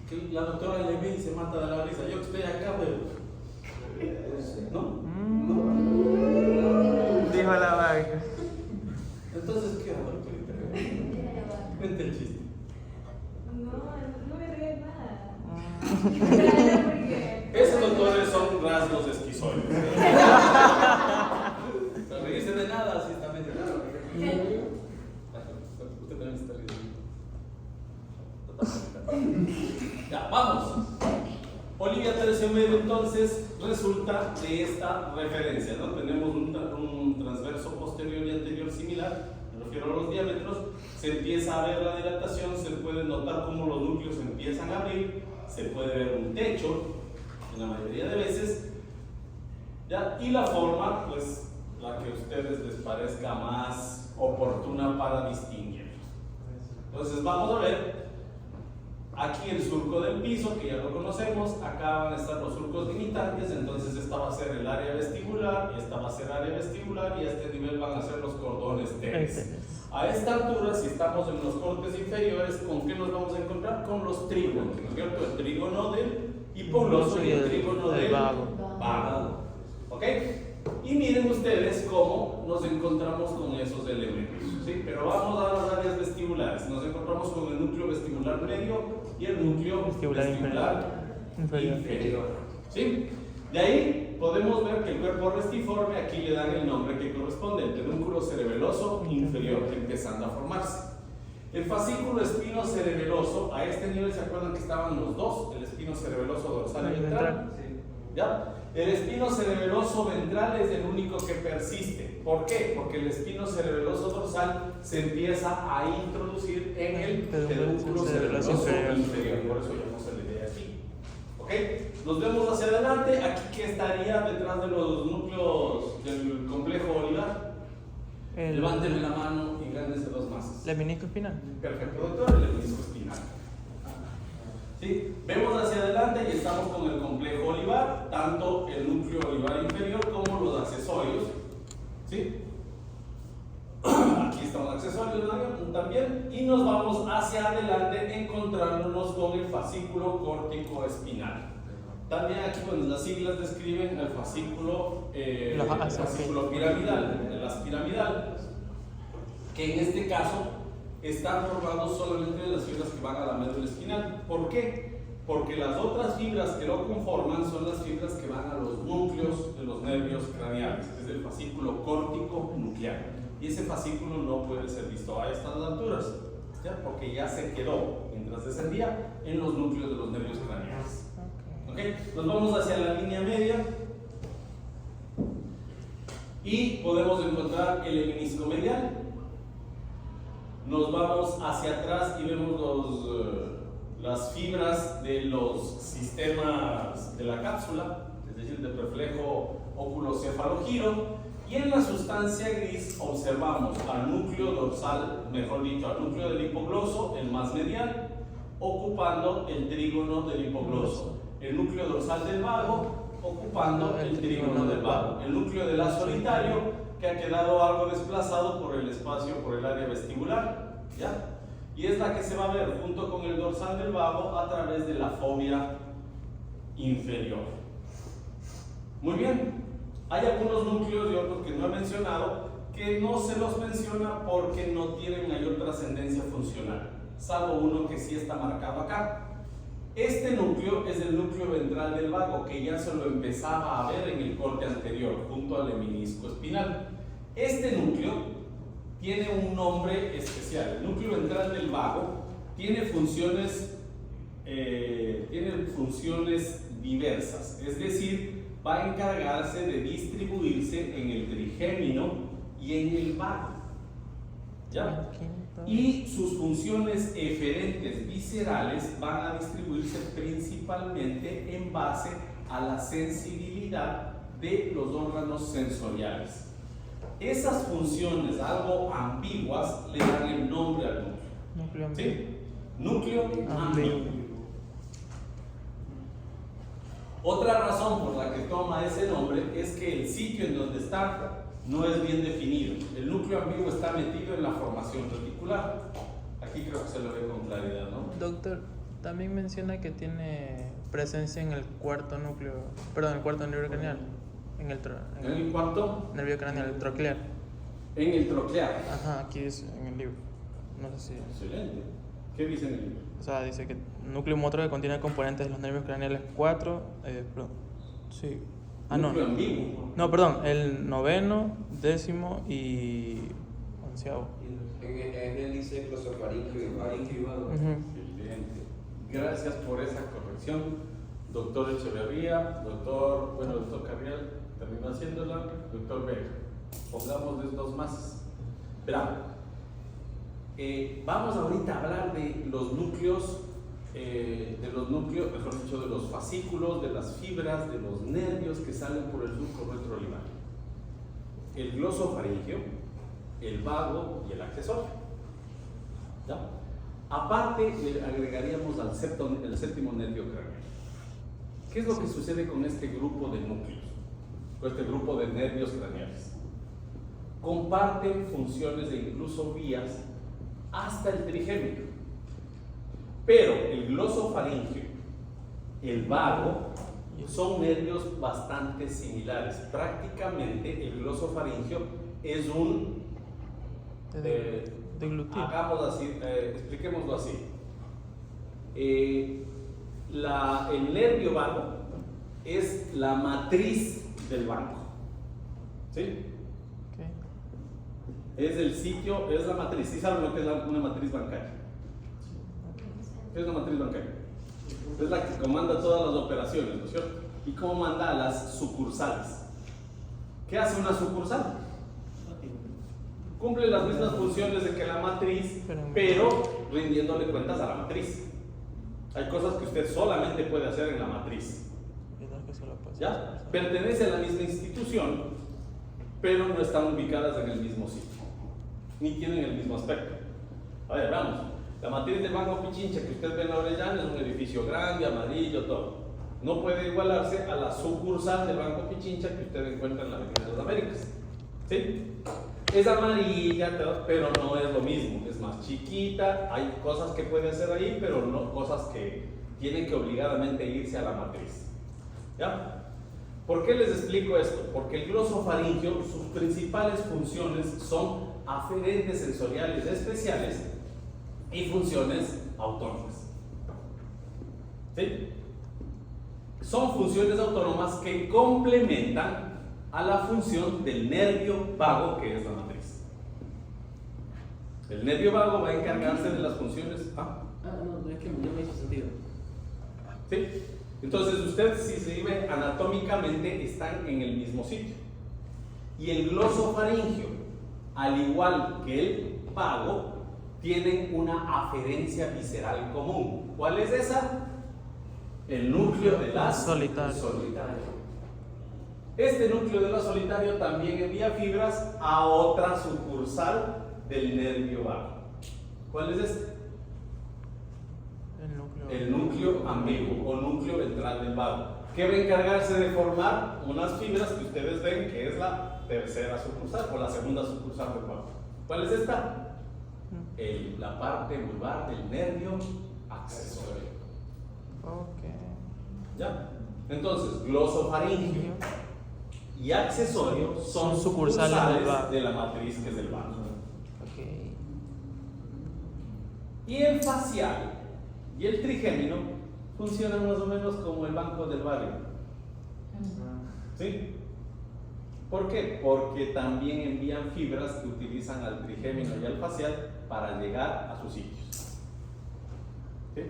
Que la doctora le ve y se mata de la risa. Yo que estoy acá, pero. ¿No? Dijo la vaca. Entonces, ¿qué era, doctorita? Cuenta el chiste. No me regué nada. Esos doctores son rasgos esquizoides. No reírse de nada, así está medio raro. Usted también está riendo. Ya, vamos. Olivia tercio medio, entonces, resulta de esta referencia, ¿no? Tenemos un transverso posterior y anterior similar, me refiero a los diámetros, se empieza a ver la dilatación, se puede notar cómo los núcleos empiezan a abrir, se puede ver un techo, en la mayoría de veces, ¿ya? Y la forma, pues, la que a ustedes les parezca más oportuna para distinguirlos. Entonces, vamos a ver. Aquí el surco del piso, que ya lo conocemos, acá van a estar los surcos limitantes, entonces esta va a ser el área vestibular, y esta va a ser área vestibular, y a este nivel van a ser los cordones teres. A esta altura, si estamos en los cortes inferiores, ¿con qué nos vamos a encontrar? Con los trígonos, ¿no es cierto? El trígono del hipogloso y el trígono del vago. ¿Ok? Y miren ustedes cómo nos encontramos con esos elementos, ¿sí? Pero vamos a las áreas vestibulares. Nos encontramos con el núcleo vestibular medio y el núcleo vestibular inferior. ¿Sí? De ahí podemos ver que el cuerpo restiforme, aquí le dan el nombre que corresponde, el pedúnculo cerebeloso inferior, empezando a formarse. El fascículo espino cerebeloso, a este nivel se acuerdan que estaban los dos, el espino cerebeloso dorsal y ventral. ¿Ya? El espino cerebeloso ventral es el único que persiste. ¿Por qué? Porque el espino cerebeloso dorsal se empieza a introducir en el pedúnculo cerebeloso inferior. Por eso llamamos la idea aquí. ¿Ok? Nos vemos hacia adelante. Aquí, ¿qué estaría detrás de los núcleos del complejo olivar? Levánteme la mano y gándense dos masas. ¿El menisco espinal? Perfecto, doctor, el menisco espinal. ¿Sí? Vemos hacia adelante y estamos con el complejo olivar, tanto el núcleo olivar inferior como los accesorios. ¿Sí? Aquí están los accesorios también. Y nos vamos hacia adelante encontrándonos con el fascículo córtico espinal. También aquí las siglas describen el fascículo, piramidal, las piramidales, que en este caso están formados solamente de las fibras que van a la médula espinal. ¿Por qué? Porque las otras fibras que lo conforman son las fibras que van a los núcleos de los nervios craneales, es el fascículo córtico nuclear. Y ese fascículo no puede ser visto a estas alturas, ¿ya? Porque ya se quedó, mientras descendía, en los núcleos de los nervios craneales. ¿Okay? Nos vamos hacia la línea media y podemos encontrar el menisco medial. Nos vamos hacia atrás y vemos las fibras de los sistemas de la cápsula, es decir, del reflejo óculo-cefalogiro. Y en la sustancia gris observamos al núcleo dorsal, mejor dicho, al núcleo del hipogloso, el más medial, ocupando el trígono del hipogloso. El núcleo dorsal del vago, ocupando el trígono del vago. El núcleo del A solitario, que ha quedado algo desplazado por el espacio, por el área vestibular, ¿ya? Y es la que se va a ver junto con el dorsal del vago a través de la fobia inferior. Muy bien, hay algunos núcleos y otros que no he mencionado que no se los menciona porque no tienen mayor trascendencia funcional, salvo uno que sí está marcado acá. Este núcleo es el núcleo ventral del vago, que ya se lo empezaba a ver en el corte anterior, junto al menisco espinal. Este núcleo tiene un nombre especial. El núcleo ventral del vago tiene funciones diversas, es decir, va a encargarse de distribuirse en el trigémino y en el vago. ¿Ya? Y sus funciones eferentes viscerales van a distribuirse principalmente en base a la sensibilidad de los órganos sensoriales. Esas funciones algo ambiguas le dan el nombre al núcleo. ¿Sí? Núcleo ambiguo. Otra razón por la que toma ese nombre es que el sitio en donde está no es bien definido. El núcleo ambiguo está metido en la formación reticular. Aquí creo que se lo ve con claridad, ¿no? Doctor, también menciona que tiene presencia en el cuarto núcleo, perdón, el cuarto nervio craneal. En el cuarto nervio craneal, el troclear. En el troclear. Ajá, aquí dice en el libro. No sé si. Excelente. ¿Qué dice en el libro? O sea, dice que núcleo motor que contiene componentes de los nervios craneales 4. Sí. Núcleo ambiguo. No, perdón, el noveno, décimo y onceavo. En él dice glosofaringio y faringio. Excelente. Gracias por esa corrección, doctor Echeverría, doctor Carrial terminó haciéndola, doctor Vega. Pongamos dos más. Verán, vamos ahorita a hablar de los núcleos, mejor dicho, de los fascículos, de las fibras, de los nervios que salen por el surco retroolivar. El glosofaringio, el vago y el accesorio. ¿Ya? Aparte, le agregaríamos el séptimo nervio craneal. ¿Qué es lo que sucede con este grupo de núcleos? Con este grupo de nervios craneales. comparten funciones e incluso vías hasta el trigémino. Pero el glosofaringio, el vago, son nervios bastante similares. Prácticamente el glosofaringio es un Deglutir. hagamos así, expliquémoslo así. El nervio vago es la matriz del banco. ¿Sí? Okay. Es el sitio, es la matriz. ¿Sí saben lo que es una matriz bancaria? ¿Qué es una matriz bancaria? Es la que comanda todas las operaciones, ¿no es cierto? Y cómo manda a las sucursales. ¿Qué hace una sucursal? Cumple las mismas funciones de que la matriz, pero rindiéndole cuentas a la matriz. Hay cosas que usted solamente puede hacer en la matriz. ¿Ya? Pertenece a la misma institución, pero no están ubicadas en el mismo sitio, ni tienen el mismo aspecto. A ver, vamos. La matriz del Banco Pichincha que usted ve en la Orellana es un edificio grande, amarillo, todo. No puede igualarse a la sucursal del Banco Pichincha que usted encuentra en la Avenida de las Américas. ¿Sí? Es amarilla, pero no es lo mismo. Es más chiquita, hay cosas que puede hacer ahí, pero no cosas que tienen que obligadamente irse a la matriz. ¿Ya? ¿Por qué les explico esto? Porque el glosofaringio, sus principales funciones son aferentes sensoriales especiales y funciones autónomas. ¿Sí? Son funciones autónomas que complementan a la función del nervio vago, que es la matriz. El nervio vago va a encargarse de las funciones. No, es que no me hizo sentido. ¿Sí? Entonces, usted, si se ve anatómicamente, están en el mismo sitio. Y el glosofaringio, al igual que el vago, tienen una aferencia visceral común. ¿Cuál es esa? El núcleo de la solitario. Este núcleo de la solitario también envía fibras a otra sucursal del nervio vago. ¿Cuál es este? El núcleo ambiguo o núcleo ventral del vago, que va a encargarse de formar unas fibras que ustedes ven que es la tercera sucursal o la segunda sucursal del vago. ¿Cuál es esta? La parte vulvar del nervio accesorio. Okay. ¿Ya? Entonces, glosofaringio y accesorio son sucursales de la matriz que es el vago. Okay. Y el facial y el trigémino funcionan más o menos como el banco del barrio. ¿Sí? ¿Por qué? Porque también envían fibras que utilizan al trigémino y al facial para llegar a sus sitios. ¿Sí?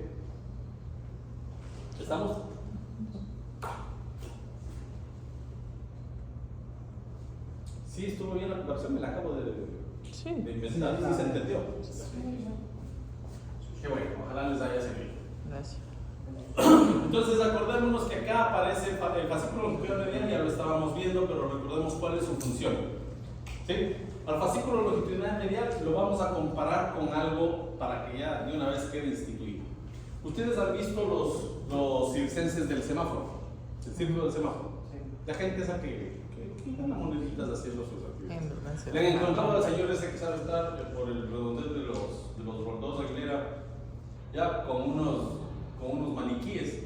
¿Estamos? Sí, estuvo bien la conversación, me la acabo de inventar, sí se entendió. Qué bueno, ojalá les haya servido. Gracias. Entonces acordémonos que acá aparece el fascículo longitudinal medial, ya lo estábamos viendo, pero recordemos cuál es su función. ¿Sí? Al fascículo longitudinal medial lo vamos a comparar con algo para que ya de una vez quede instituido. Ustedes han visto los circenses del semáforo, el círculo del semáforo. La gente esa que gana moneditas haciendo sus actividades. Le han encontrado al señor ese que sabe estar por el redondel de los Roldós Aguilera, ya con unos maniquíes,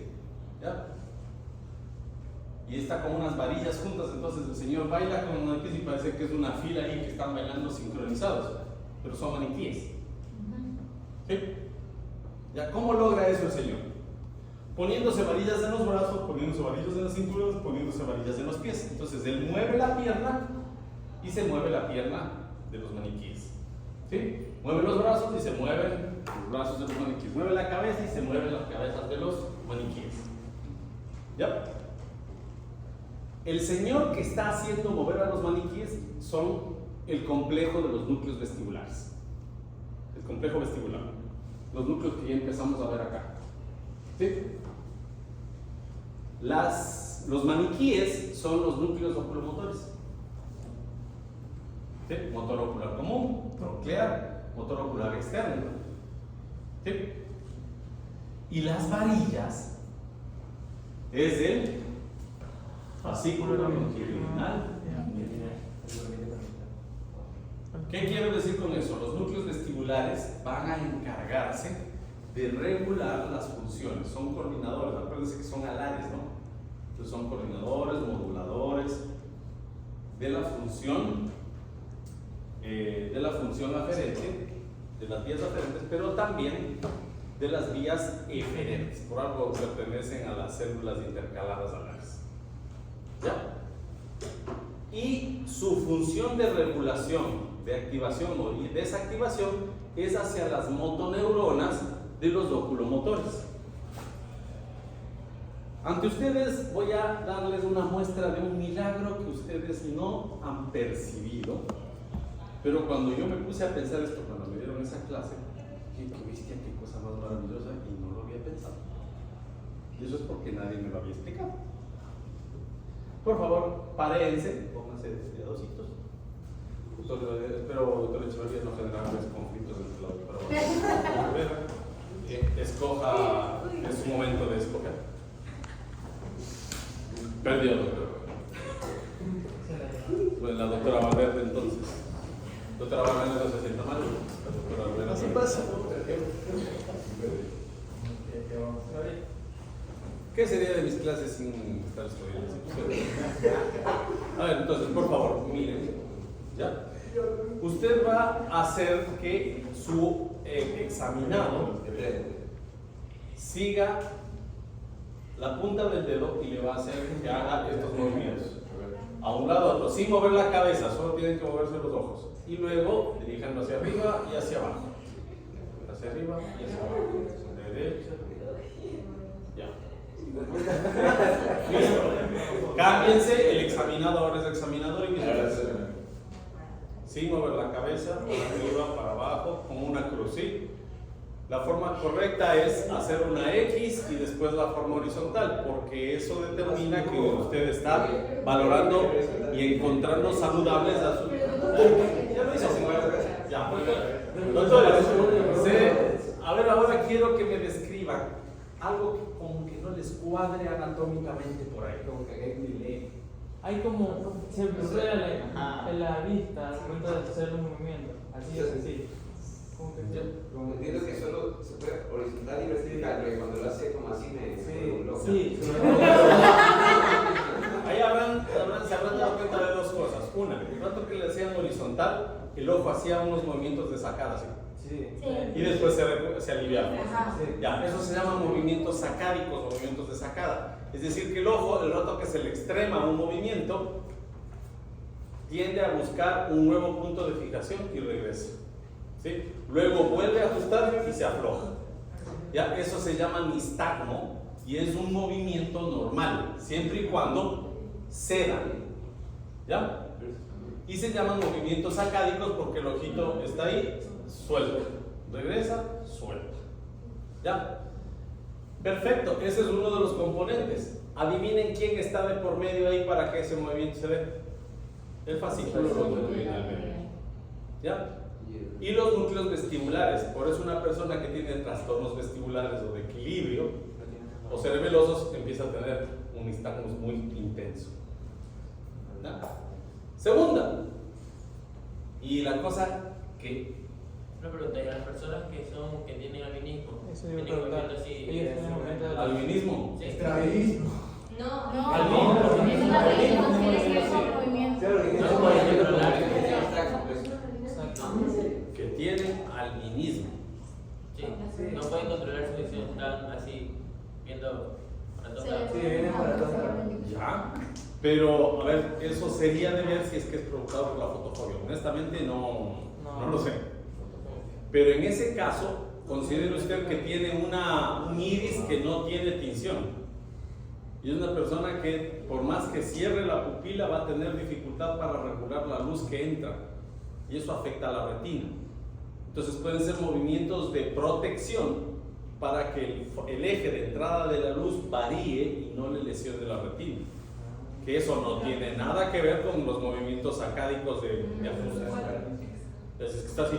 ¿ya? Y está con unas varillas juntas, entonces el señor baila con maniquíes y parece que es una fila ahí que están bailando sincronizados, pero son maniquíes. ¿Sí? ¿Ya? ¿Cómo logra eso el señor? Poniéndose varillas en los brazos, poniéndose varillas en las cinturas, poniéndose varillas en los pies. Entonces él mueve la pierna y se mueve la pierna de los maniquíes. ¿Sí? Mueve los brazos y se mueven los brazos de los maniquíes. Mueve la cabeza y se mueven las cabezas de los maniquíes. ¿Ya? El señor que está haciendo mover a los maniquíes son el complejo de los núcleos vestibulares. El complejo vestibular. Los núcleos que ya empezamos a ver acá. ¿Sí? Los maniquíes son los núcleos oculomotores. ¿Sí? Motor ocular común, troclear, motor ocular externo. ¿Sí? Y las varillas es el fascículo longitudinal. ¿Qué quiero decir con eso? Los núcleos vestibulares van a encargarse de regular las funciones. Son coordinadores, acuérdense que son alares, ¿no? Entonces son coordinadores, moduladores de la función aferente, de las vías aferentes, pero también de las vías eferentes. Por algo pertenecen a las células intercaladas alares. ¿Ya? Y su función de regulación, de activación o de desactivación es hacia las motoneuronas de los oculomotores. Ante ustedes voy a darles una muestra de un milagro que ustedes no han percibido, pero cuando yo me puse a pensar esto, cuando me dieron esa clase, dije, qué bestia, qué cosa más maravillosa, y no lo había pensado. Y eso es porque nadie me lo había explicado. Por favor, paréense, pónganse de dositos. Espero, doctor Echeverría, no generar conflictos entre la doctora. Escoja, es su momento de escoger. Perdió, doctor. Pues la doctora Valverde entonces. Doctora Valverde no se sienta mal. La doctora Valverde. Así pasa. ¿Qué sería de mis clases sin estar estudiando? A ver, entonces, por favor, miren. ¿Ya? Usted va a hacer que su examinado siga la punta del dedo y le va a hacer que haga estos movimientos. A un lado a otro, sin mover la cabeza, solo tienen que moverse los ojos. Y luego diríjanlo hacia arriba y hacia abajo. Hacia arriba y hacia abajo. Derecha. Ya. Listo. Cámbiense, el examinado ahora es examinador y viceversa. Sin mover la cabeza, para arriba, para abajo, como una cruz, ¿sí? La forma correcta es hacer una X y después la forma horizontal, porque eso determina que usted está valorando y encontrando saludables a su... Ya lo hizo. Ya. Doctores, a ver, ahora quiero que me describan algo que como que no les cuadre anatómicamente por ahí, como que hay un delay. Hay como, se bloquea la vista al momento de hacer un movimiento, así es sencillo. Como entiendo que solo se puede horizontal y vertical, porque cuando lo hace como así me loco. Sí. Ahí se habrán dado cuenta de dos cosas. Una, el rato que le hacían horizontal, el ojo hacía unos movimientos de sacada, ¿sí? Sí. Y después se aliviaba. Ya, eso se llama movimientos sacádicos, movimientos de sacada. Es decir, que el ojo, el rato que se le extrema un movimiento, tiende a buscar un nuevo punto de fijación y regresa. ¿Sí? Luego vuelve a ajustar y se afloja. Ya, eso se llama nistagmo y es un movimiento normal, siempre y cuando ceda. ¿Ya? Y se llaman movimientos sacádicos porque el ojito está ahí, suelta, regresa, suelta. ¿Ya? Perfecto, ese es uno de los componentes. Adivinen quién está de por medio ahí para que ese movimiento se dé. El fascículo longitudinal medio. ¿Ya? Y los núcleos vestibulares. Por eso una persona que tiene trastornos vestibulares o de equilibrio o cerebelosos empieza a tener un nistagmus muy intenso. ¿Ya? Segunda, y la cosa que... Una pregunta, ¿y a las personas que tienen albinismo? Eso iba a ¿Tienen preguntar. movimiento así? Ellos tienen movimiento de la... ¿Albinismo? Sí. Estrabismo. No, Albinismo. es una religión, tiene que ver con movimiento. No, movimiento largo. Que tienen albinismo. Sí. No pueden controlar su visión, están así, viendo para todos lados. Sí, vienen para todos lados. Ya, pero a ver, eso sería de ver si es que es provocado por la fotofobia. Honestamente no lo sé. Pero en ese caso, considere usted que tiene un iris que no tiene tinción. Y es una persona que por más que cierre la pupila va a tener dificultad para regular la luz que entra. Y eso afecta a la retina. Entonces pueden ser movimientos de protección para que el eje de entrada de la luz varíe y no le lesione la retina. Que eso no tiene nada que ver con los movimientos sacádicos de ajuste. Entonces es que está así.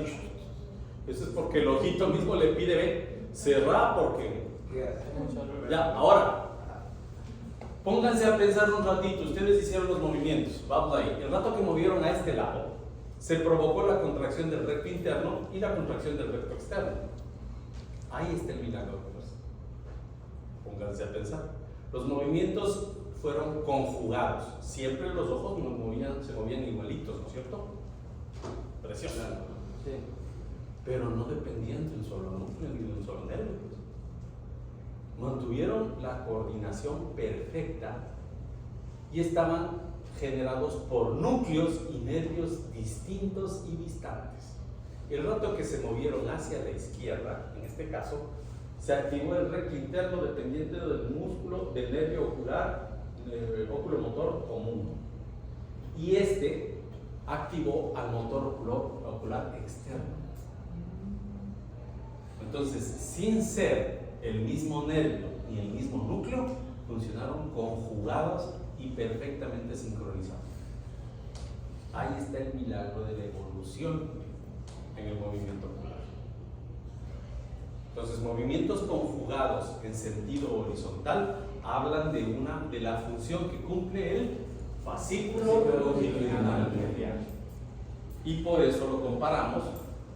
Eso es porque el ojito mismo le pide, ven, cerrar porque... Ya, ahora, pónganse a pensar un ratito. Ustedes hicieron los movimientos. Vamos ahí. El rato que movieron a este lado, se provocó la contracción del recto interno y la contracción del recto externo. Ahí está el milagro de fuerza. Pónganse a pensar. Los movimientos fueron conjugados. Siempre los ojos se movían igualitos, ¿no es cierto? Precioso. Sí. Pero no dependían de un solo núcleo ni de un solo nervio. Mantuvieron la coordinación perfecta y estaban generados por núcleos y nervios distintos y distantes. El rato que se movieron hacia la izquierda, en este caso, se activó el recto interno dependiente del músculo del nervio oculomotor común. Y este activó al motor ocular externo. Entonces, sin ser el mismo nervio ni el mismo núcleo, funcionaron conjugados y perfectamente sincronizados. Ahí está el milagro de la evolución en el movimiento ocular. Entonces, movimientos conjugados en sentido horizontal hablan de la función que cumple el fascículo longitudinal medial. Y por eso lo comparamos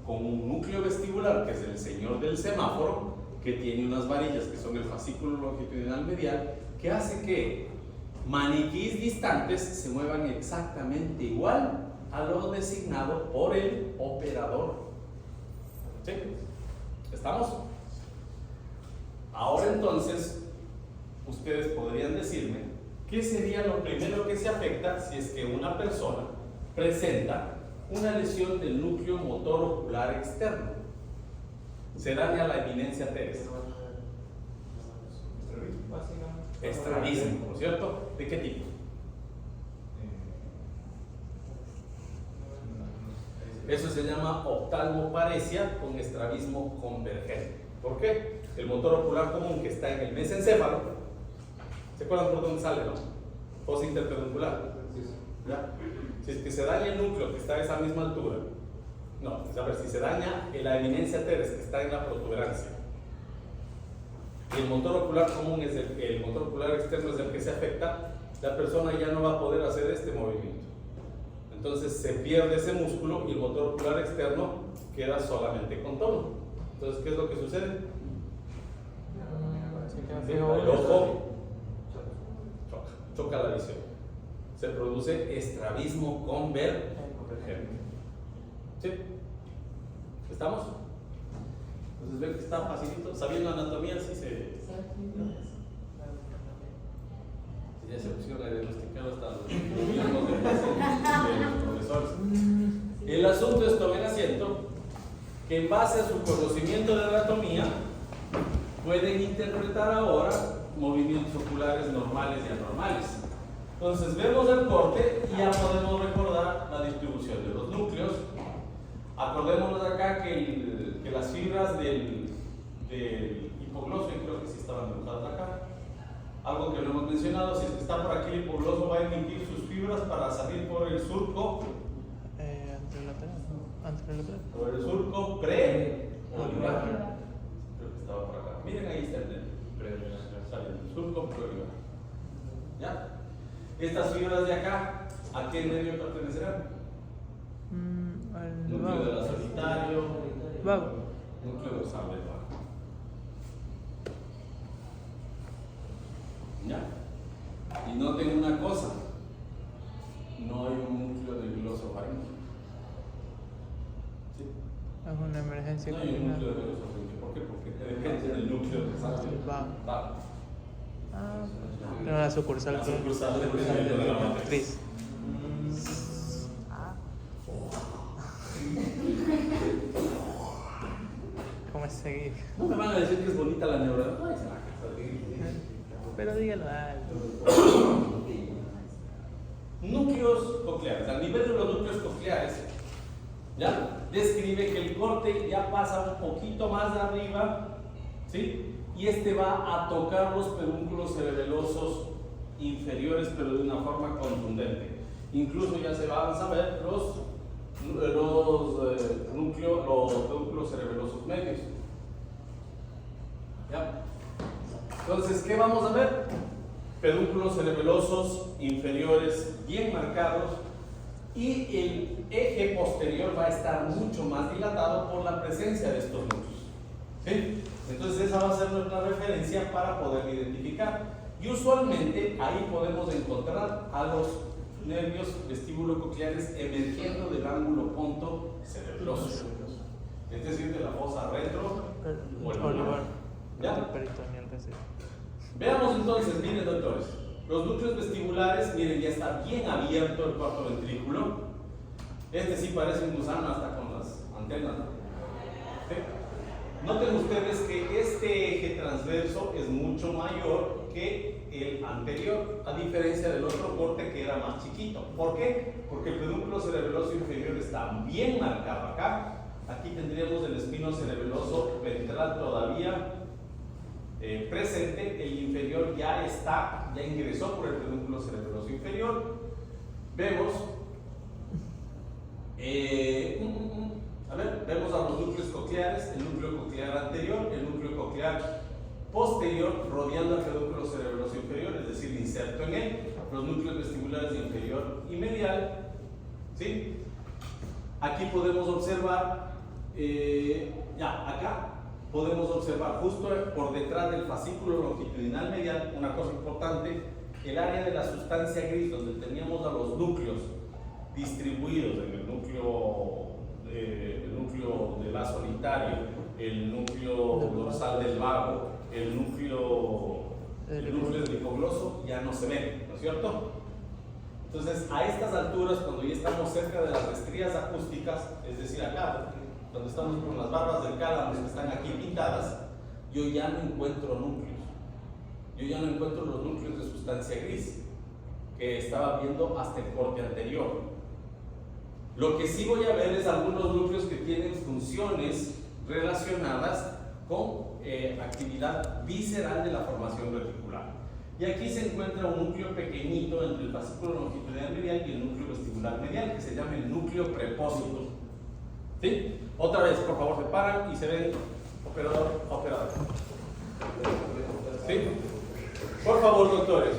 con un núcleo vestibular, que es el señor del semáforo, que tiene unas varillas que son el fascículo longitudinal medial, que hace que maniquíes distantes se muevan exactamente igual a lo designado por el operador. ¿Sí? ¿Estamos? Ahora entonces, ustedes podrían decirme qué sería lo primero que se afecta si es que una persona presenta una lesión del núcleo motor ocular externo. Se daña la eminencia teres. Estrabismo, ¿no es cierto? ¿De qué tipo? Eso se llama oftalmoparesia con estrabismo convergente. ¿Por qué? El motor ocular común que está en el mesencéfalo, ¿se acuerdan por dónde sale, no? Fosa interpeduncular. ¿Ya? Si es que se daña el núcleo que está a esa misma altura, no, a ver, si se daña la eminencia teres que está en la protuberancia, y el motor ocular común es el motor ocular externo es el que se afecta, la persona ya no va a poder hacer este movimiento. Entonces se pierde ese músculo y el motor ocular externo queda solamente con tono. Entonces, ¿qué es lo que sucede? El ojo choca la visión. Se produce estrabismo convergente. ¿Sí? ¿Estamos? Entonces ven que está facilito. Sabiendo anatomía, sí se. Si ya se pusieron a diagnosticar hasta los profesores. El asunto es, tomen asiento, que en base a su conocimiento de anatomía pueden interpretar ahora movimientos oculares normales y anormales. Entonces vemos el corte y ya podemos recordar la distribución de los núcleos. Acordémonos acá que las fibras del hipogloso, y creo que sí estaban dibujadas acá, algo que no hemos mencionado, si es que está por aquí el hipogloso va a emitir sus fibras para salir por el surco por el surco preolivar. Creo que estaba por acá. Miren, ahí está el sale el surco preolivar. ¿Ya? Estas fibras de acá, ¿a qué nervio pertenecerán? Al Núcleo de la solitario, vago. núcleo de sable vago. ¿Ya? Y noten una cosa, no hay un núcleo de glosofaringeo. ¿Sí? Es una emergencia No hay un criminal. núcleo de glosofaringeo. ¿Por qué? Porque depende del núcleo de sable Vago. vago. Pero la sucursal La que sucursal de la matriz. matriz. ¿Cómo es seguir? No me van a decir que es bonita la neurona. Ay, se va a Pero dígalo alto. Núcleos cocleares. Al nivel de los núcleos cocleares, ¿ya? Describe que el corte ya pasa un poquito más de arriba, ¿sí? Y este va a tocar los pedúnculos cerebelosos inferiores, pero de una forma contundente. Incluso ya se van a ver los pedúnculos cerebelosos medios. ¿Ya? Entonces, ¿qué vamos a ver? Pedúnculos cerebelosos inferiores bien marcados y el eje posterior va a estar mucho más dilatado por la presencia de estos núcleos. ¿Sí? Entonces esa va a ser nuestra referencia para poder identificar. Y usualmente ahí podemos encontrar a los nervios vestíbulo-cocleares emergiendo del ángulo ponto cerebroso, es decir, de la fosa retro o el lumbar. ¿Ya? Peritoneal, casi. Veamos entonces, miren doctores, los núcleos vestibulares, miren, ya está bien abierto el cuarto ventrículo. Este sí parece un gusano hasta con las antenas, ¿no? ¿Sí? Noten ustedes que este eje transverso es mucho mayor que el anterior, a diferencia del otro corte que era más chiquito. ¿Por qué? Porque el pedúnculo cerebeloso inferior está bien marcado acá. Aquí tendríamos el espino cerebeloso ventral todavía presente, el inferior ya ingresó por el pedúnculo cerebeloso inferior. Vemos vemos a los núcleos cocleares, el núcleo coclear anterior, el núcleo coclear posterior rodeando el pedúnculo cerebeloso inferior, es decir, inserto en él, los núcleos vestibulares inferior y medial. ¿Sí? Aquí podemos observar, acá podemos observar justo por detrás del fascículo longitudinal medial, una cosa importante, el área de la sustancia gris donde teníamos a los núcleos distribuidos en el núcleo de la solitario, el núcleo dorsal del vago, el núcleo del hipogloso ya no se ve, ¿no es cierto? Entonces, a estas alturas, cuando ya estamos cerca de las estrías acústicas, es decir, acá, cuando estamos con las barbas del cálamo que están aquí pintadas, yo ya no encuentro núcleos. Yo ya no encuentro los núcleos de sustancia gris que estaba viendo hasta el corte anterior. Lo que sí voy a ver es algunos núcleos que tienen funciones relacionadas con actividad visceral de la formación reticular. Y aquí se encuentra un núcleo pequeñito entre el fascículo longitudinal medial y el núcleo vestibular medial, que se llama el núcleo prepósito. ¿Sí? Otra vez, por favor, se paran y se ven operador. ¿Sí? Por favor, doctores.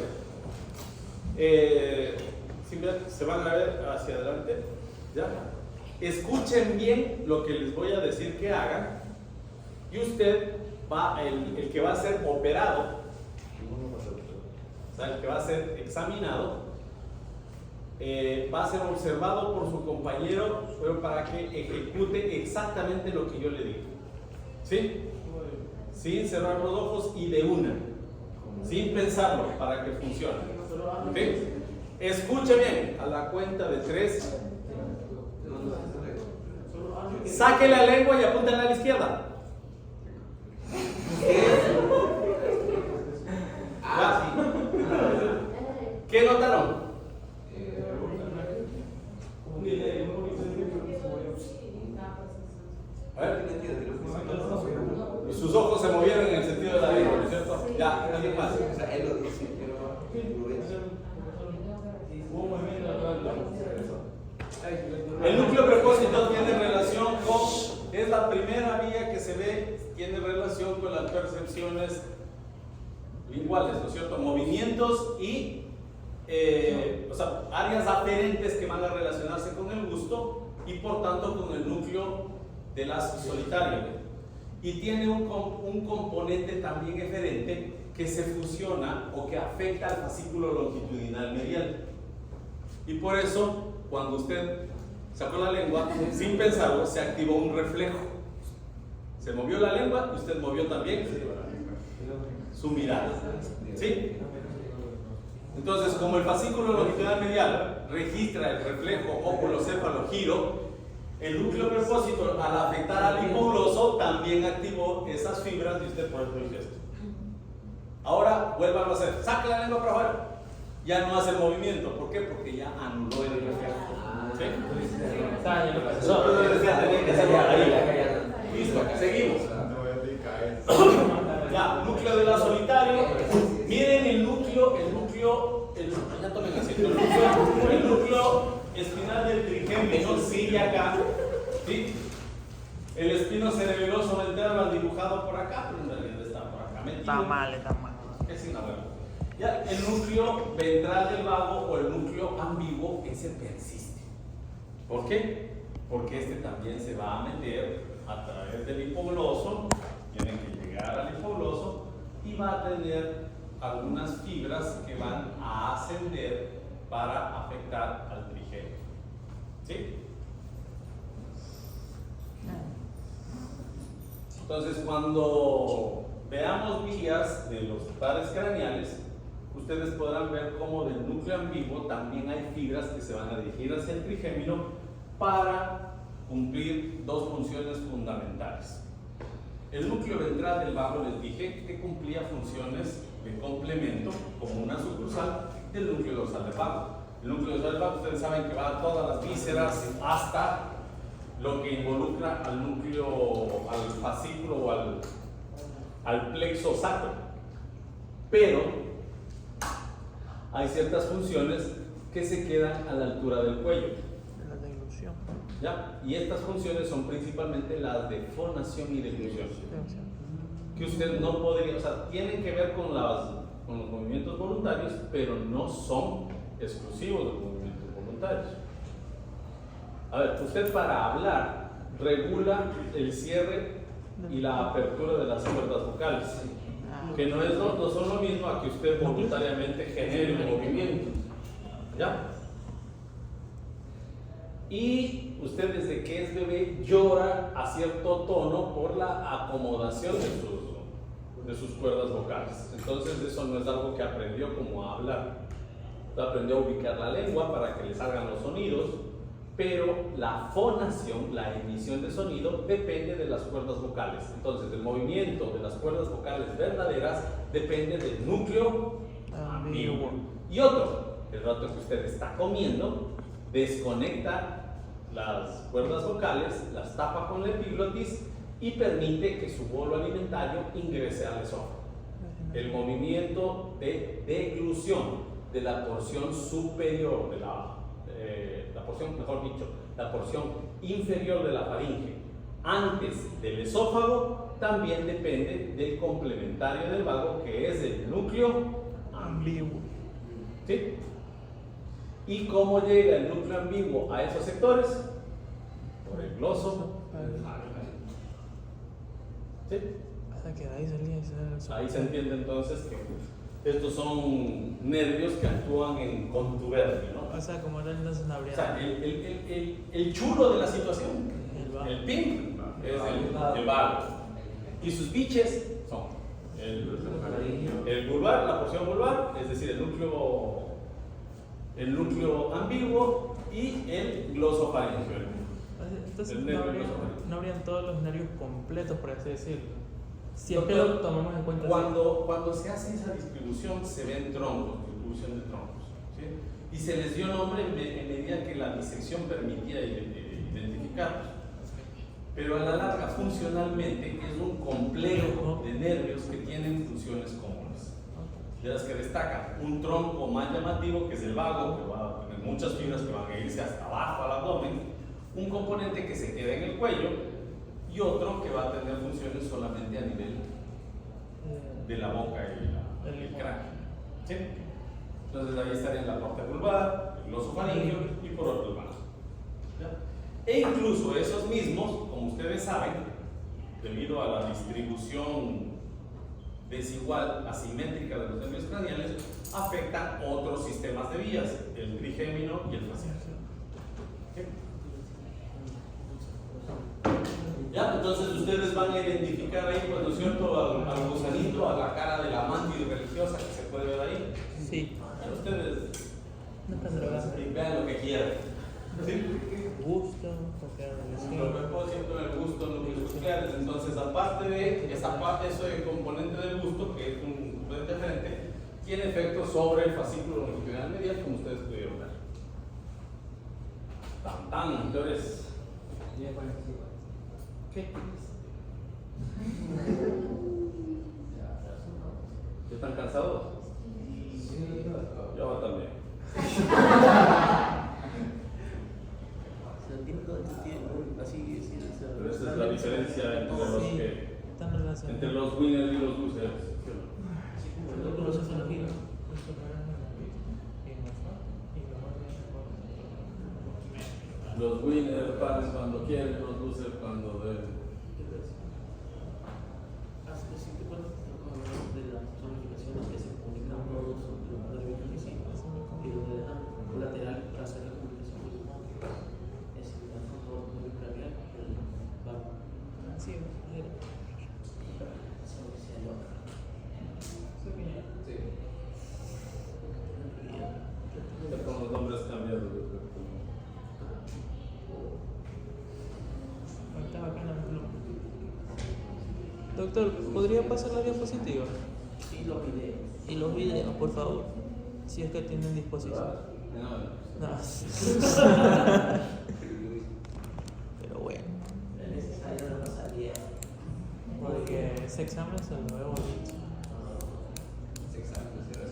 Se van a ver hacia adelante. ¿Ya? Escuchen bien lo que les voy a decir que hagan. Y usted el que va a ser operado, o sea, el que va a ser examinado, va a ser observado por su compañero, pero para que ejecute exactamente lo que yo le digo. ¿Sí? Sin cerrar los ojos y de una, sin pensarlo, para que funcione. ¿Sí? Escuche bien, a la cuenta de 3. Saque la lengua y apúntela a la izquierda. ¿Qué notaron? A ver. Y sus ojos se movieron en el sentido de la lengua, ¿no es cierto? Ya, alguien más. Él lo dice, El núcleo prepósito tiene relación es la primera vía que se ve, tiene relación con las percepciones linguales, ¿no es cierto? Movimientos y áreas aferentes que van a relacionarse con el gusto y por tanto con el núcleo de la solitario. Y tiene un componente también eferente que se fusiona o que afecta al fascículo longitudinal medial. Y por eso, cuando usted sacó la lengua, sin pensarlo, se activó un reflejo. Se movió la lengua y usted movió también su mirada. ¿Sí? Entonces, como el fascículo longitudinal medial registra el reflejo óculo-céfalo-giro, el núcleo prepósito, al afectar al hipogloso, también activó esas fibras y usted por eso hizo esto. Ahora, vuélvalo a hacer. Saque la lengua para afuera. Ya no hace el movimiento. ¿Por qué? Porque ya anuló el reflejo. ¿Sí? Listo, seguimos. Ya, núcleo de la solitario. Miren el núcleo, ya tomen asiento, el núcleo espinal del trigémino sigue acá. ¿Sí? El espino cerebeloso ventral lo han dibujado por acá, pero en realidad está por acá metido. Está mal. Es inabuelo. Ya, el núcleo ventral del vago o el núcleo ambiguo, ese persiste. ¿Por qué? Porque este también se va a meter a través del hipogloso, tiene que llegar al hipogloso y va a tener algunas fibras que van a ascender para afectar al trigémino. ¿Sí? Entonces, cuando veamos vías de los pares craneales, ustedes podrán ver cómo del núcleo ambiguo también hay fibras que se van a dirigir hacia el trigémino para cumplir dos funciones fundamentales. El núcleo ventral del vago les dije que cumplía funciones de complemento como una sucursal del núcleo dorsal del vago. El núcleo dorsal del vago, ustedes saben que va a todas las vísceras hasta lo que involucra al núcleo, al fascículo o al plexo sacro. Pero hay ciertas funciones que se quedan a la altura del cuello. La deglución. ¿Ya? Y estas funciones son principalmente las de fonación y deglución. Que usted no podría, o sea, tienen que ver con los movimientos voluntarios, pero no son exclusivos de los movimientos voluntarios. A ver, usted para hablar regula el cierre y la apertura de las cuerdas vocales, que no son lo mismo a que usted voluntariamente genere un movimiento. ¿Ya? Y usted desde que es bebé llora a cierto tono por la acomodación de sus cuerdas vocales. Entonces eso no es algo que aprendió como a hablar. Usted aprendió a ubicar la lengua para que le salgan los sonidos, pero la fonación, la emisión de sonido, depende de las cuerdas vocales. Entonces el movimiento de las cuerdas vocales verdaderas depende del núcleo ambiguo. Y otro, el rato que usted está comiendo, desconecta las cuerdas vocales, las tapa con la epiglotis y permite que su bolo alimentario ingrese al esófago. El movimiento de deglución de la porción superior de la porción, mejor dicho, la porción inferior de la faringe antes del esófago también depende del complementario del vago, que es el núcleo ambiguo. ¿Sí? ¿Y cómo llega el núcleo ambiguo a esos sectores? Por el gloso. ¿Sí? Ahí se entiende entonces que estos son nervios que actúan en contubernio, ¿no? O sea, como entonces no habría. O sea, el chulo de la situación, el pin, es el vago. Y sus biches son el vulvar, la porción vulvar, es decir, el núcleo ambiguo y el glosofaringeo. Entonces El no nervio habrían, glosofaringeo. no habrían todos los nervios completos, por así decirlo. Siempre lo tomamos en cuenta. Cuando se hace esa distribución se ven troncos, distribución de troncos, ¿sí? Y se les dio nombre en medida que la disección permitía identificarlos. Pero a la larga, funcionalmente, es un complejo de nervios que tienen funciones comunes. De las que destaca un tronco más llamativo, que es el vago, que va a tener muchas fibras que van a irse hasta abajo al abdomen, un componente que se queda en el cuello, y otro que va a tener funciones solamente a nivel de la boca y el cráneo. ¿Sí? Entonces ahí estaría la parte vulvar, el glosofaringeo y por otros lados. E incluso esos mismos, como ustedes saben, debido a la distribución desigual, asimétrica de los nervios craneales, afectan otros sistemas de vías, el trigémino y el facial. ¿Sí? Ya, entonces ustedes van a identificar ahí, pues, ¿no es cierto?, al gusanito, a la cara de la mantis religiosa que se puede ver ahí. Sí. Ya, ustedes No están drogados. vean lo que quieran. ¿Sí? Gusto, porque Lo propósito del gusto, núcleos nucleares. Entonces, aparte de esa parte, ese componente del gusto, que es un componente diferente, tiene efectos sobre el fascículo longitudinal medial, como ustedes pudieron ver. Entonces, ¿qué? ¿Ya están cansados? Yo también. Pero esa es la diferencia entre los winners y los losers. Los winners paran cuando quieren, los losers cuando deben. Hace reciente cuando hablamos de las zonificaciones que se comunican todos sobre los padres y donde dejan colateral para hacer la comunicación con los monstruos. Es decir, un favor muy craneal, pero vamos. Sí, Con los nombres cambiados. está bacana la pluma. Doctor, ¿podría pasar la diapositiva? Y los videos. Y los videos, por favor. Si es que tienen disposición. No. Pero bueno. Es necesario no pasaría. Porque ese examen se lo veo bonito. Ese examen será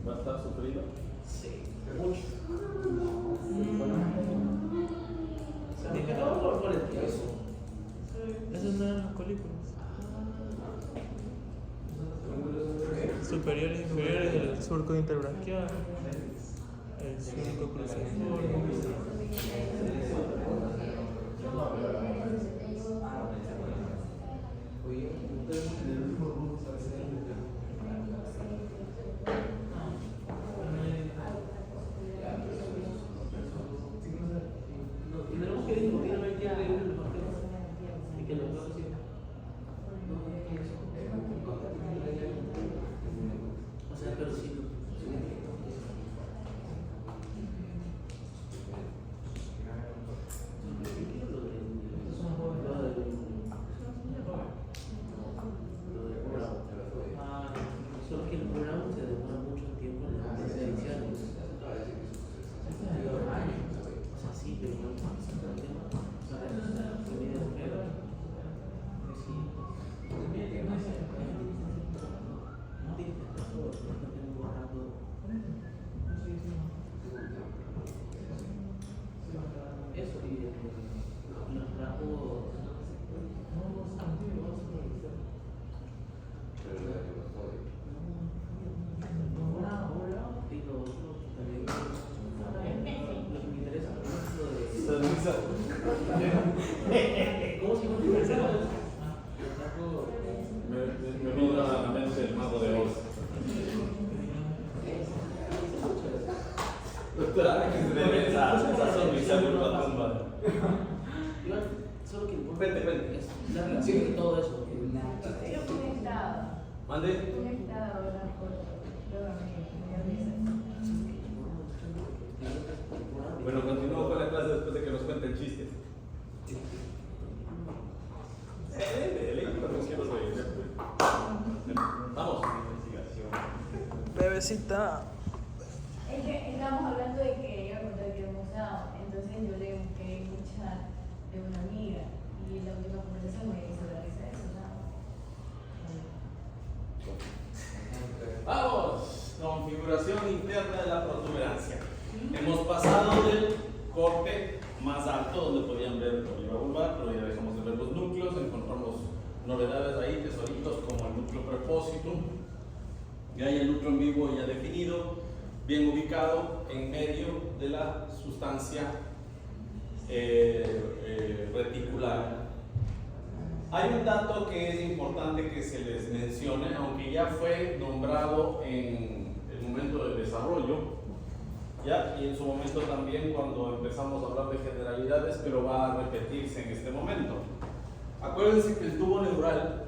¿Va a estar sufrido? Sí, mucho. Por el peso. Esos no eran los colículos. Superiores e inferiores del surco interbranquial, el surco cruciforme. Tendremos que discutir a ver quién le dio el mejor y que los dos sí. O sea, pero sí. Solo que el programa se demora mucho tiempo en las ediciones. O sea, sí, pero no pasa el tema. O sea, se viene de primero. Sí. No tiene eso y los rasgos y lo otro también lo que me interesa es lo de ¿cómo se llama? Los rasgos Me vino a la mente el mago de Oz. Esa sonrisa de una tumba. Iván, solo que Vente. es la relación de todo eso. Mande. Bueno, continúo con la clase después de que nos cuente el chiste. Vamos. Bebecita. Es que estábamos hablando de que iba a contar que íbamos a, entonces yo le busqué un chat de una amiga y la última conversación me hizo la risa de eso, Vamos. Configuración interna de la protuberancia. Hemos pasado del corte más alto donde podían ver la vulvar, pero ya dejamos de ver los núcleos, encontramos novedades ahí, tesoritos como el núcleo prepósito. Ya hay el núcleo en vivo ya definido, bien ubicado en medio de la sustancia reticular. Hay un dato que es importante que se les mencione, aunque ya fue nombrado en el momento del desarrollo, ¿ya? Y en su momento también cuando empezamos a hablar de generalidades, pero va a repetirse en este momento. Acuérdense que el tubo neural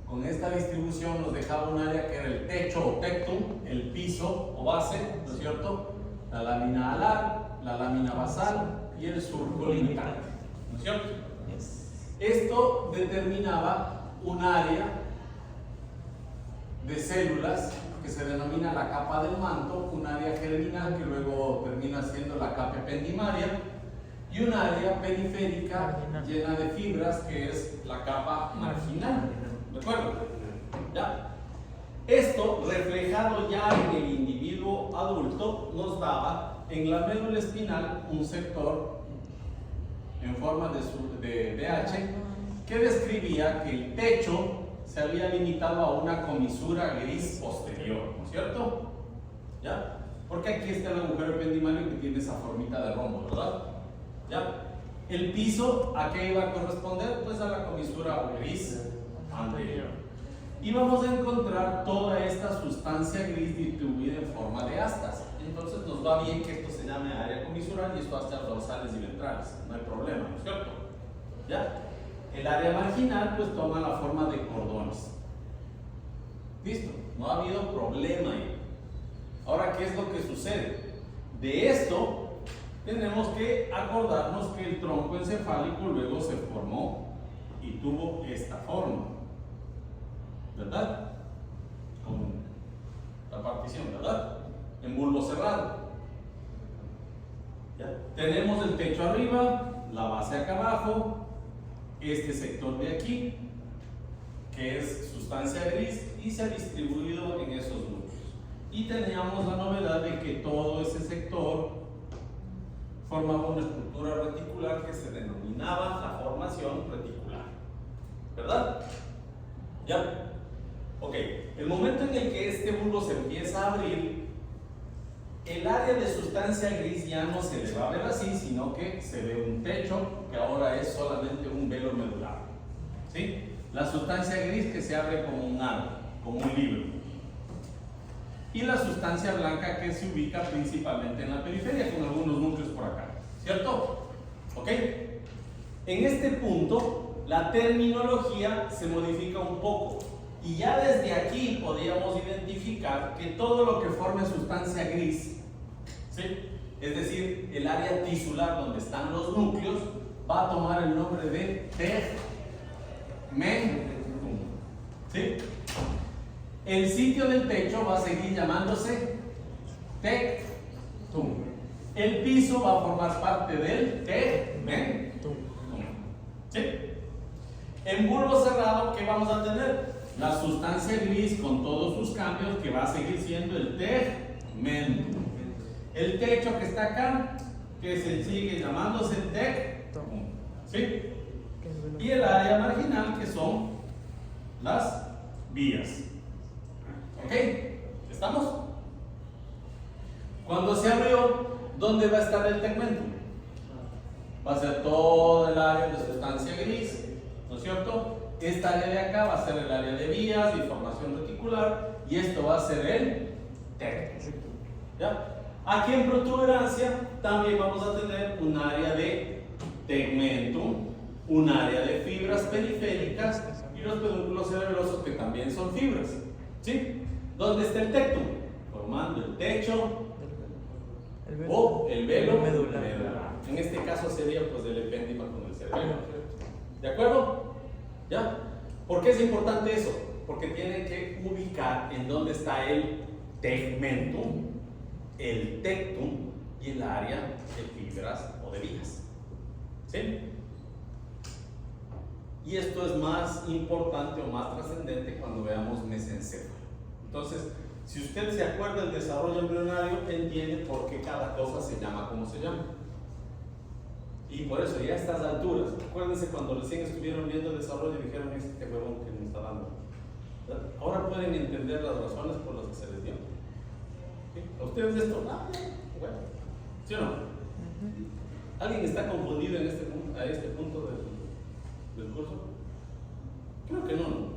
con esta distribución nos dejaba un área que era el techo o tectum, el piso o base, ¿no es cierto? La lámina alar, la lámina basal y el surco limitante, ¿no es cierto? Esto determinaba un área de células que se denomina la capa del manto, un área germinal que luego termina siendo la capa ependimaria y un área periférica llena de fibras que es la capa marginal. ¿De acuerdo? ¿Ya? Esto, reflejado ya en el individuo adulto, nos daba en la médula espinal un sector en forma de DH que describía que el techo se había limitado a una comisura gris posterior, ¿no es cierto? ¿Ya? Porque aquí está el agujero ependimario que tiene esa formita de rombo, ¿verdad? ¿Ya? El piso, ¿a qué iba a corresponder? Pues a la comisura gris anterior. Y vamos a encontrar toda esta sustancia gris distribuida en forma de astas. Entonces nos va bien que esto se llame área comisural y esto astas dorsales y ventrales. No hay problema, ¿no es cierto? ¿Ya? El área marginal pues toma la forma de cordones. Listo, no ha habido problema ahí. Ahora, ¿qué es lo que sucede? De esto tenemos que acordarnos que el tronco encefálico luego se formó y tuvo esta forma, ¿verdad? Con la partición, ¿verdad? En bulbo cerrado. ¿Ya? Tenemos el techo arriba, la base acá abajo, este sector de aquí, que es sustancia gris y se ha distribuido en esos núcleos. Y teníamos la novedad de que todo ese sector formaba una estructura reticular que se denominaba la formación reticular, ¿verdad? ¿Ya? Ok, el momento en el que este bulbo se empieza a abrir, el área de sustancia gris ya no se le va a ver así, sino que se ve un techo que ahora es solamente un velo medular, ¿sí? La sustancia gris que se abre como un aro, como un libro. Y la sustancia blanca que se ubica principalmente en la periferia, con algunos núcleos por acá, ¿cierto? ¿Ok? En este punto, la terminología se modifica un poco. Y ya desde aquí podríamos identificar que todo lo que forme sustancia gris, ¿sí? Es decir, el área tisular donde están los núcleos, va a tomar el nombre de tegmentum, ¿sí? El sitio del techo va a seguir llamándose tectum. El piso va a formar parte del tegmentum, ¿sí? En bulbo cerrado, ¿qué vamos a tener? La sustancia gris con todos sus cambios, que va a seguir siendo el tegmentum. El techo que está acá, que se sigue llamándose tectum, ¿sí? Y el área marginal, que son las vías. ¿Ok? ¿Estamos? Cuando se abrió, ¿dónde va a estar el tegmentum? Va a ser todo el área de sustancia gris, ¿no es cierto? Esta área de acá va a ser el área de vías y formación reticular, y esto va a ser el tectum. ¿Ya? Aquí en protuberancia también vamos a tener un área de tegmentum, un área de fibras periféricas y los pedúnculos cerebrosos que también son fibras, ¿sí? ¿Dónde está el tectum? Formando el techo o el velo medular. En este caso sería pues el epéndima con el cerebelo. ¿De acuerdo? ¿Ya? ¿Por qué es importante eso? Porque tienen que ubicar en dónde está el tegmentum, el tectum y el área de fibras o de vías. ¿Sí? Y esto es más importante o más trascendente cuando veamos mesencéfalo. Entonces, si usted se acuerda del desarrollo embrionario, entiende por qué cada cosa se llama como se llama. Y por eso, ya a estas alturas, acuérdense cuando recién estuvieron viendo el desarrollo y dijeron, este huevón que me está dando. ¿Verdad? Ahora pueden entender las razones por las que se les dio. ¿Sí? ¿A ustedes esto? Bueno, ¿sí o no? ¿Alguien está confundido en a este punto del curso? Creo que no.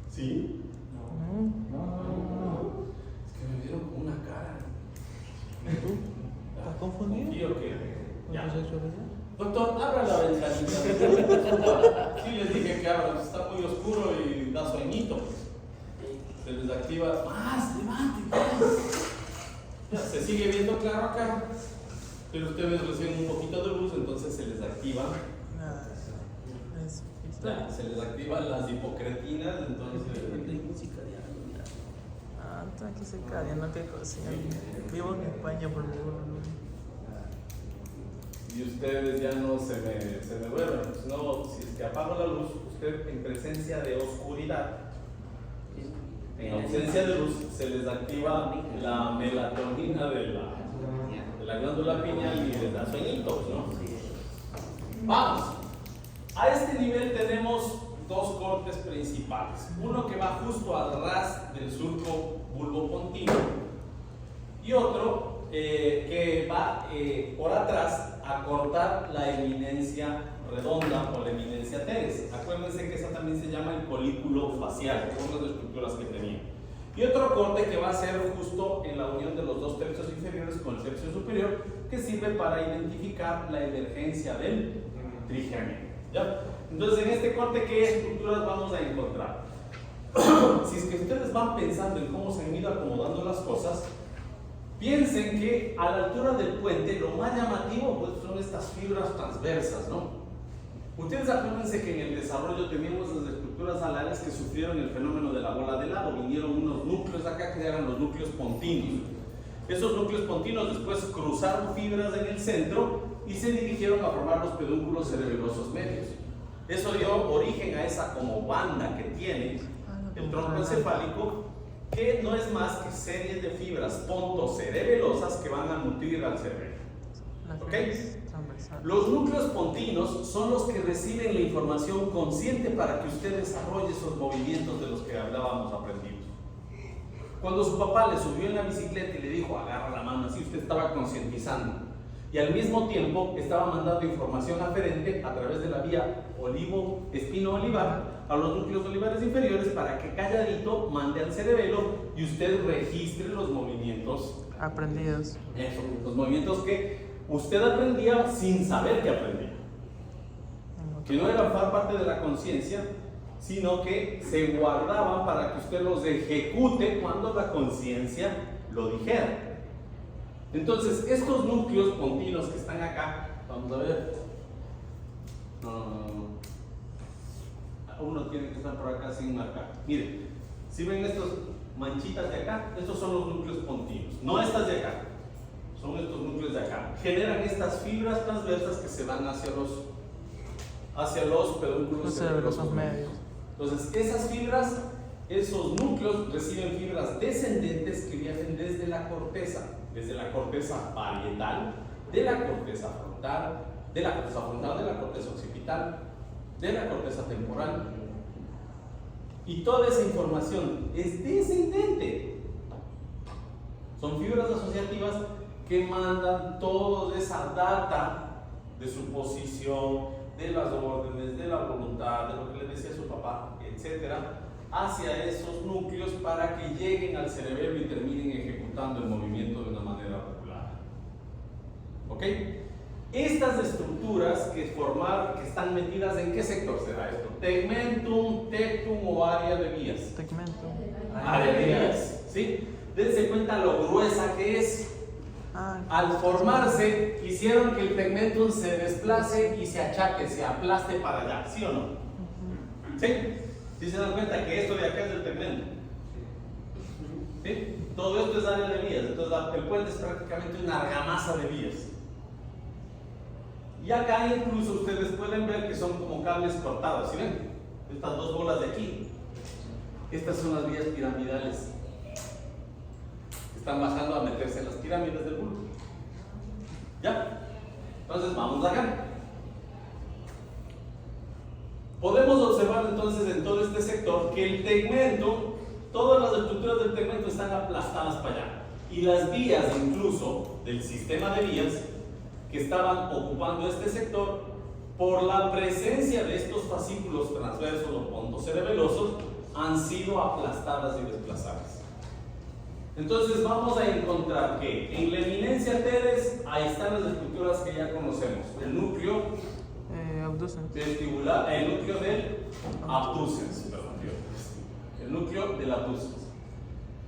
¿Sí? No. Es que me vieron con una cara. ¿Estás confundido? Confío que. Ya. ¿Homosexualidad? Doctor, abra la ventanita. Sí, les dije que abran, está muy oscuro y da sueñito. Se les activa. Más, levante, ya, se sigue viendo claro acá. Pero ustedes reciben un poquito de luz, entonces se les activa. Ya, se les activan las hipocretinas, entonces. Tranqui circadiano, qué cosa. Vivo en España, por favor. Y ustedes ya no se me duermen. Pues no, si es que apago la luz, usted en presencia de oscuridad, en ausencia de luz, se les activa la melatonina de la glándula pineal y les da sueñitos, ¿no? Vamos. A este nivel tenemos dos cortes principales. Uno que va justo al ras del surco bulbo pontino, y otro que va por atrás a cortar la eminencia redonda o la eminencia teres. Acuérdense que esa también se llama el colículo facial, son las estructuras que tenía. Y otro corte que va a ser justo en la unión de los dos tercios inferiores con el tercio superior, que sirve para identificar la emergencia del trigémino. ¿Ya? Entonces, en este corte, ¿qué estructuras vamos a encontrar? Si es que ustedes van pensando en cómo se han ido acomodando las cosas, piensen que a la altura del puente lo más llamativo pues, son estas fibras transversas, ¿no? Ustedes acuérdense que en el desarrollo teníamos las estructuras alares que sufrieron el fenómeno de la bola de helado. Vinieron unos núcleos acá que eran los núcleos pontinos. Esos núcleos pontinos después cruzaron fibras en el centro y se dirigieron a formar los pedúnculos cerebelosos medios. Eso dio origen a esa como banda que tiene el tronco encefálico, que no es más que series de fibras pontocerebelosas que van a nutrir al cerebro. ¿Ok? Los núcleos pontinos son los que reciben la información consciente para que usted desarrolle esos movimientos de los que hablábamos aprendidos. Cuando su papá le subió en la bicicleta y le dijo agarra la mano así, usted estaba concientizando y al mismo tiempo estaba mandando información aferente a través de la vía espino-olivar a los núcleos olivares inferiores para que calladito mande al cerebelo y usted registre los movimientos aprendidos. Eso, los movimientos que usted aprendía sin saber que aprendía, que no eran parte de la conciencia, sino que se guardaban para que usted los ejecute cuando la conciencia lo dijera. Entonces, estos núcleos pontinos que están acá, vamos a ver, uno tiene que estar por acá sin marcar. Miren, si ven estas manchitas de acá, estos son los núcleos pontinos, no estas de acá. Son estos núcleos de acá. Generan estas fibras transversas que se van hacia los pedúnculos cerebrosos medios. Entonces, esas fibras, esos núcleos reciben fibras descendentes que vienen desde la corteza parietal, de la corteza frontal, de la corteza occipital, de la corteza temporal. Y toda esa información es descendente. Son fibras asociativas que mandan toda esa data de su posición, de las órdenes, de la voluntad, de lo que le decía su papá, etcétera, hacia esos núcleos para que lleguen al cerebro y terminen ejecutando el movimiento de una manera regular. ¿Ok? Estas estructuras que están metidas en qué sector será esto? Tegmentum, tectum o área de vías. Tegmentum. Área de vías, ¿sí? Dense cuenta lo gruesa que es. Al formarse, hicieron que el tegmentum se desplace y se achaque, se aplaste para allá, ¿sí o no? ¿Sí? ¿Sí se dan cuenta que esto de acá es el tegmentum? ¿Sí? Todo esto es área de vías, entonces el puente es prácticamente una argamasa de vías. Y acá incluso ustedes pueden ver que son como cables cortados, ¿sí ven? Estas dos bolas de aquí, estas son las vías piramidales. Están bajando a meterse en las pirámides del bulbo. ¿Ya? Entonces vamos acá. Podemos observar entonces en todo este sector que el tegmento, todas las estructuras del tegmento están aplastadas para allá. Y las vías incluso del sistema de vías que estaban ocupando este sector, por la presencia de estos fascículos transversos o pontocerebelosos, han sido aplastadas y desplazadas. Entonces vamos a encontrar que en la eminencia teres, ahí están las estructuras que ya conocemos. El núcleo vestibular, el núcleo del abducens, el núcleo del abducens,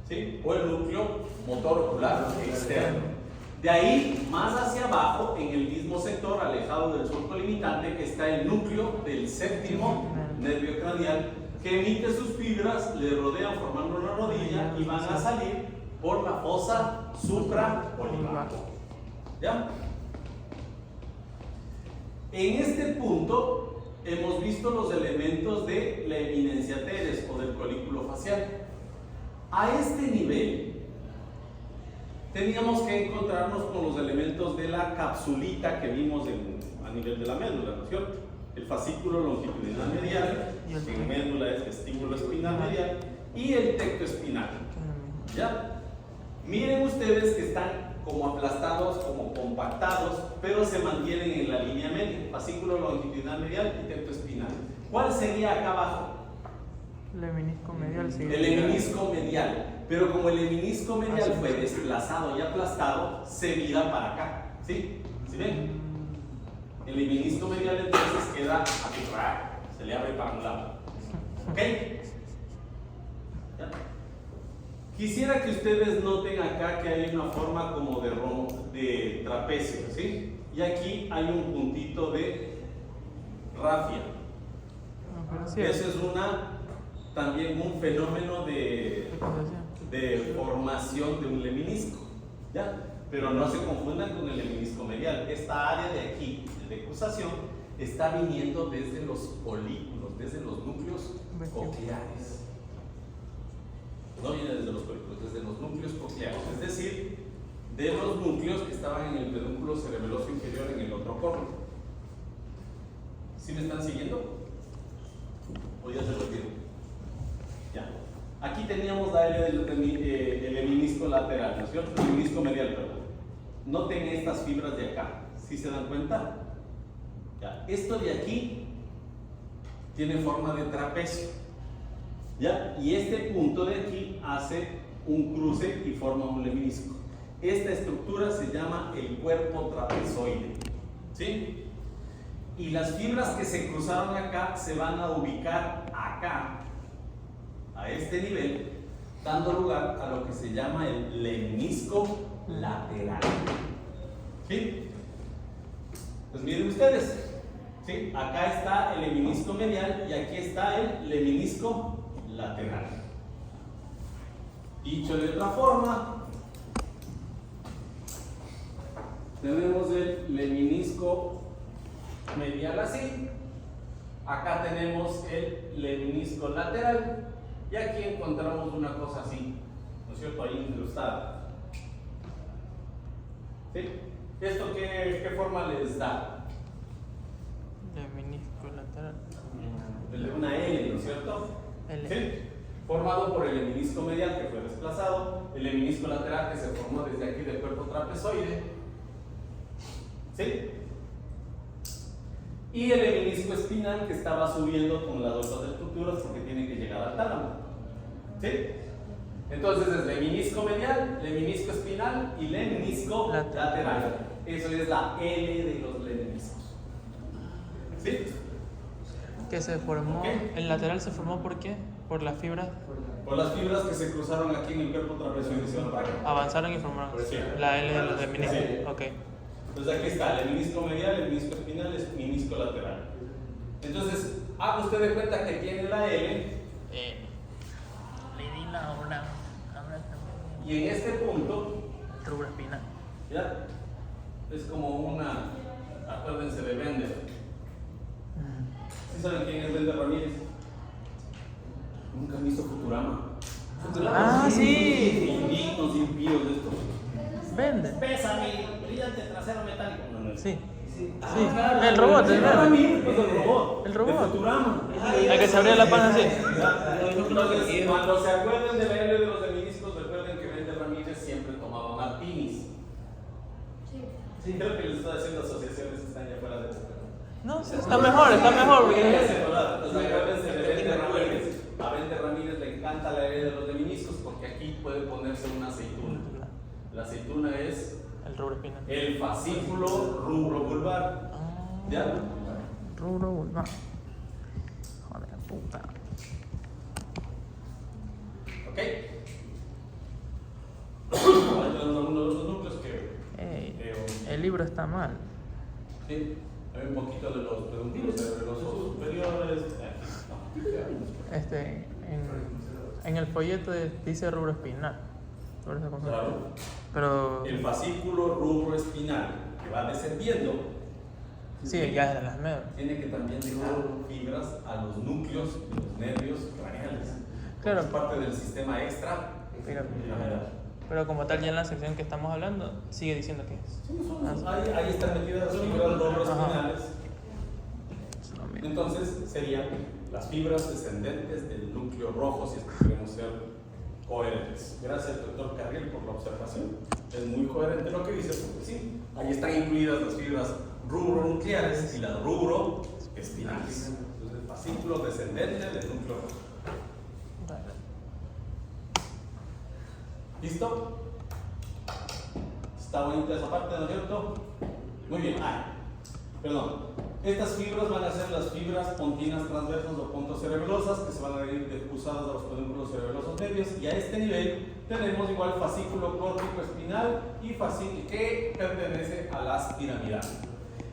¿sí? O el núcleo motor ocular externo. De ahí, más hacia abajo, en el mismo sector, alejado del surco limitante, está el núcleo del séptimo nervio craneal, que emite sus fibras, le rodean formando una rodilla y van a salir por la fosa supraolivar. ¿Ya? En este punto hemos visto los elementos de la eminencia teres o del colículo facial. A este nivel teníamos que encontrarnos con los elementos de la capsulita que vimos a nivel de la médula, ¿no es cierto? El fascículo longitudinal medial, que en médula es vestíbulo espinal medial, y el tecto espinal. ¿Ya? Miren ustedes que están como aplastados, como compactados, pero se mantienen en la línea media, fascículo longitudinal medial y tecto espinal. ¿Cuál sería acá abajo? El menisco medial, sí. El menisco medial. Pero como el menisco medial fue desplazado y aplastado, se vira para acá. ¿Sí? ¿Sí ven? El menisco medial entonces queda aquí, se le abre para un lado. ¿Ok? ¿Ya? Quisiera que ustedes noten acá que hay una forma como de trapecio, ¿sí? Y aquí hay un puntito de rafia. Eso es también un fenómeno de formación de un lemnisco, ¿ya? Pero no se confundan con el lemnisco medial. Esta área de aquí, de cruzación, está viniendo desde los folículos, desde los núcleos cocleares. No viene desde los folículos, desde los núcleos cocleares, es decir, de los núcleos que estaban en el pedúnculo cerebeloso inferior en el otro córneo. ¿Sí me están siguiendo? ¿O ya se retiro? Ya. Aquí teníamos la área del menisco lateral, ¿no es cierto? El menisco medial, perdón. Noten estas fibras de acá. ¿Sí se dan cuenta? Ya. Esto de aquí tiene forma de trapecio. ¿Ya? Y este punto de aquí hace un cruce y forma un lemnisco. Esta estructura se llama el cuerpo trapezoide. ¿Sí? Y las fibras que se cruzaron acá se van a ubicar acá, a este nivel, dando lugar a lo que se llama el lemnisco lateral. ¿Sí? Pues miren ustedes, ¿sí? Acá está el lemnisco medial y aquí está el lemnisco lateral. Dicho de otra forma, tenemos el lemnisco medial así, acá tenemos el lemnisco lateral y aquí encontramos una cosa así, ¿no es cierto? Ahí incrustada. ¿Sí? ¿Esto qué forma les da? Menisco lateral. Una L, ¿no es cierto? L. ¿Sí? Formado por el menisco medial que fue desplazado, el menisco lateral que se formó desde aquí del cuerpo trapezoide, ¿sí? Y el menisco espinal que estaba subiendo con las otras estructuras porque tiene que llegar al tálamo, ¿sí? Entonces es menisco medial, menisco espinal y menisco lateral. Eso es la L de los lemniscos. ¿Sí? Que se formó, el lateral se formó ¿por qué? Por las fibras. Por las fibras que se cruzaron aquí en el cuerpo trapezoide. Avanzaron y formaron la L de los lemniscos. Sí. Ok. Entonces aquí está el menisco medial, el menisco espinal, el menisco lateral. Entonces, haga usted de cuenta que tiene la L. Le di la ola. Y en este punto, Rubro espinal. ¿ya? Es como una, acuérdense de Bender. ¿Sí saben quién es Bender Ramírez? Nunca han visto Futurama. Ah, sí. Indignos, impíos de estos. Vende. Pesa mi brillante trasero metálico. No. Sí. Sí. Sí. El robot, el robot. Pues el robot. El robot. De Futurama. El que se abría la panza así. Entonces, cuando se acuerden de la L de los lemniscos, recuerden que Bender Ramírez siempre tomaba martinis. Sí, creo que les estoy haciendo asociaciones que están ya fuera de boca. No, está mejor, está mejor. Entonces, acuérdense de Bender Ramírez. A Bender Ramírez le encanta la L de los lemniscos porque aquí puede ponerse una aceituna. La aceituna es El rubro espinal. el fascículo rubro-vulvar. ¿Ya? Rubro vulvar. Joder, puta. ¿Ok? Ahí tenemos algunos de los núcleos que... El libro está mal. Sí, hay un poquito de los pedúnculos cerebelosos superiores. En el folleto dice rubro espinal. Por eso Claro. Pero El fascículo rubroespinal que va descendiendo. sí, ya es de las medias. Tiene que también dejar fibras a los núcleos de los nervios craneales. Claro. Es parte del sistema extra. Pero como tal, ya en la sección que estamos hablando, sigue diciendo que es. Ahí están metidas las fibras rubroespinales. Entonces serían las fibras descendentes del núcleo rojo, si es que queremos ser coherentes. Gracias, doctor Carriel, por la observación. Es muy coherente lo que dice, porque sí, ahí están incluidas las fibras rubronucleares y las rubroespinales. Entonces, el fascículo descendente del núcleo rojo. ¿Listo? ¿Está bonita esa parte, ¿no es cierto? Muy bien. Perdón. Estas fibras van a ser las fibras pontinas transversas o pontocerebelosas que se van a ir diffusadas a los pedúnculos cerebelosos medios, y a este nivel tenemos igual fascículo córtico espinal y fascículo que pertenece a las piramidales.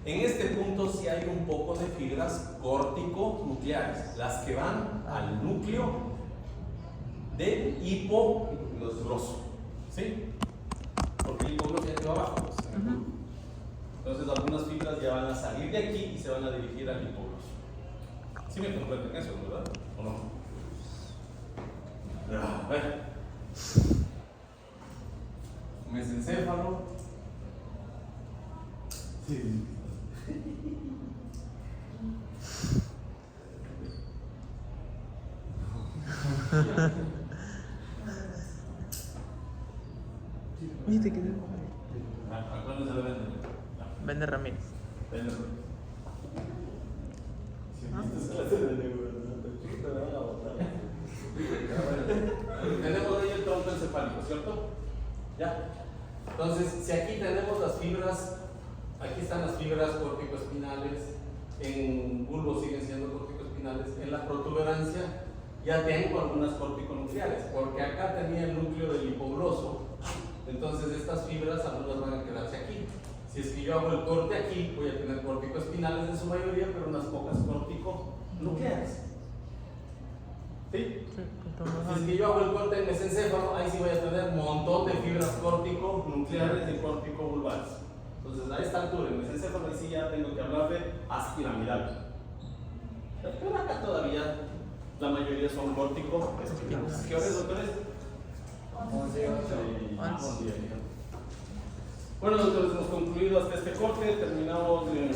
En este punto sí hay un poco de fibras córtico-nucleares, las que van al núcleo del hipogloso, ¿sí? Porque el hipogloso ya quedó abajo, pues. Entonces algunas fibras ya van a salir de aquí y se van a dirigir al hipogloso. ¿Sí me comprenden eso, verdad? ¿O no? A ver. Mesencéfalo. Sí. ¿Viste que ¿A cuándo se le vende? Vende Ramírez? Vende. Tenemos ahí el tronco encefálico, ¿cierto? Ya. Entonces, si aquí tenemos las fibras, aquí están las fibras corticoespinales, en bulbo siguen siendo corticoespinales, en la protuberancia ya tengo algunas corticonucleares, porque acá tenía el núcleo del hipogloso. Entonces estas fibras algunas van a quedarse aquí. Si es que yo hago el corte aquí, voy a tener corticoespinales en su mayoría, pero unas pocas corticonucleares. ¿Sí? Si es que yo hago el corte en mesencéfalo, ahí sí voy a tener un montón de fibras corticonucleares y corticovulvares. Entonces a esta altura en mesencéfalo ahí sí ya tengo que hablar de aspiramidal. Pero acá todavía la mayoría son corticoespinales. ¿Qué horas, doctores? 11. Bueno, doctores, hemos concluido hasta este corte. Terminamos en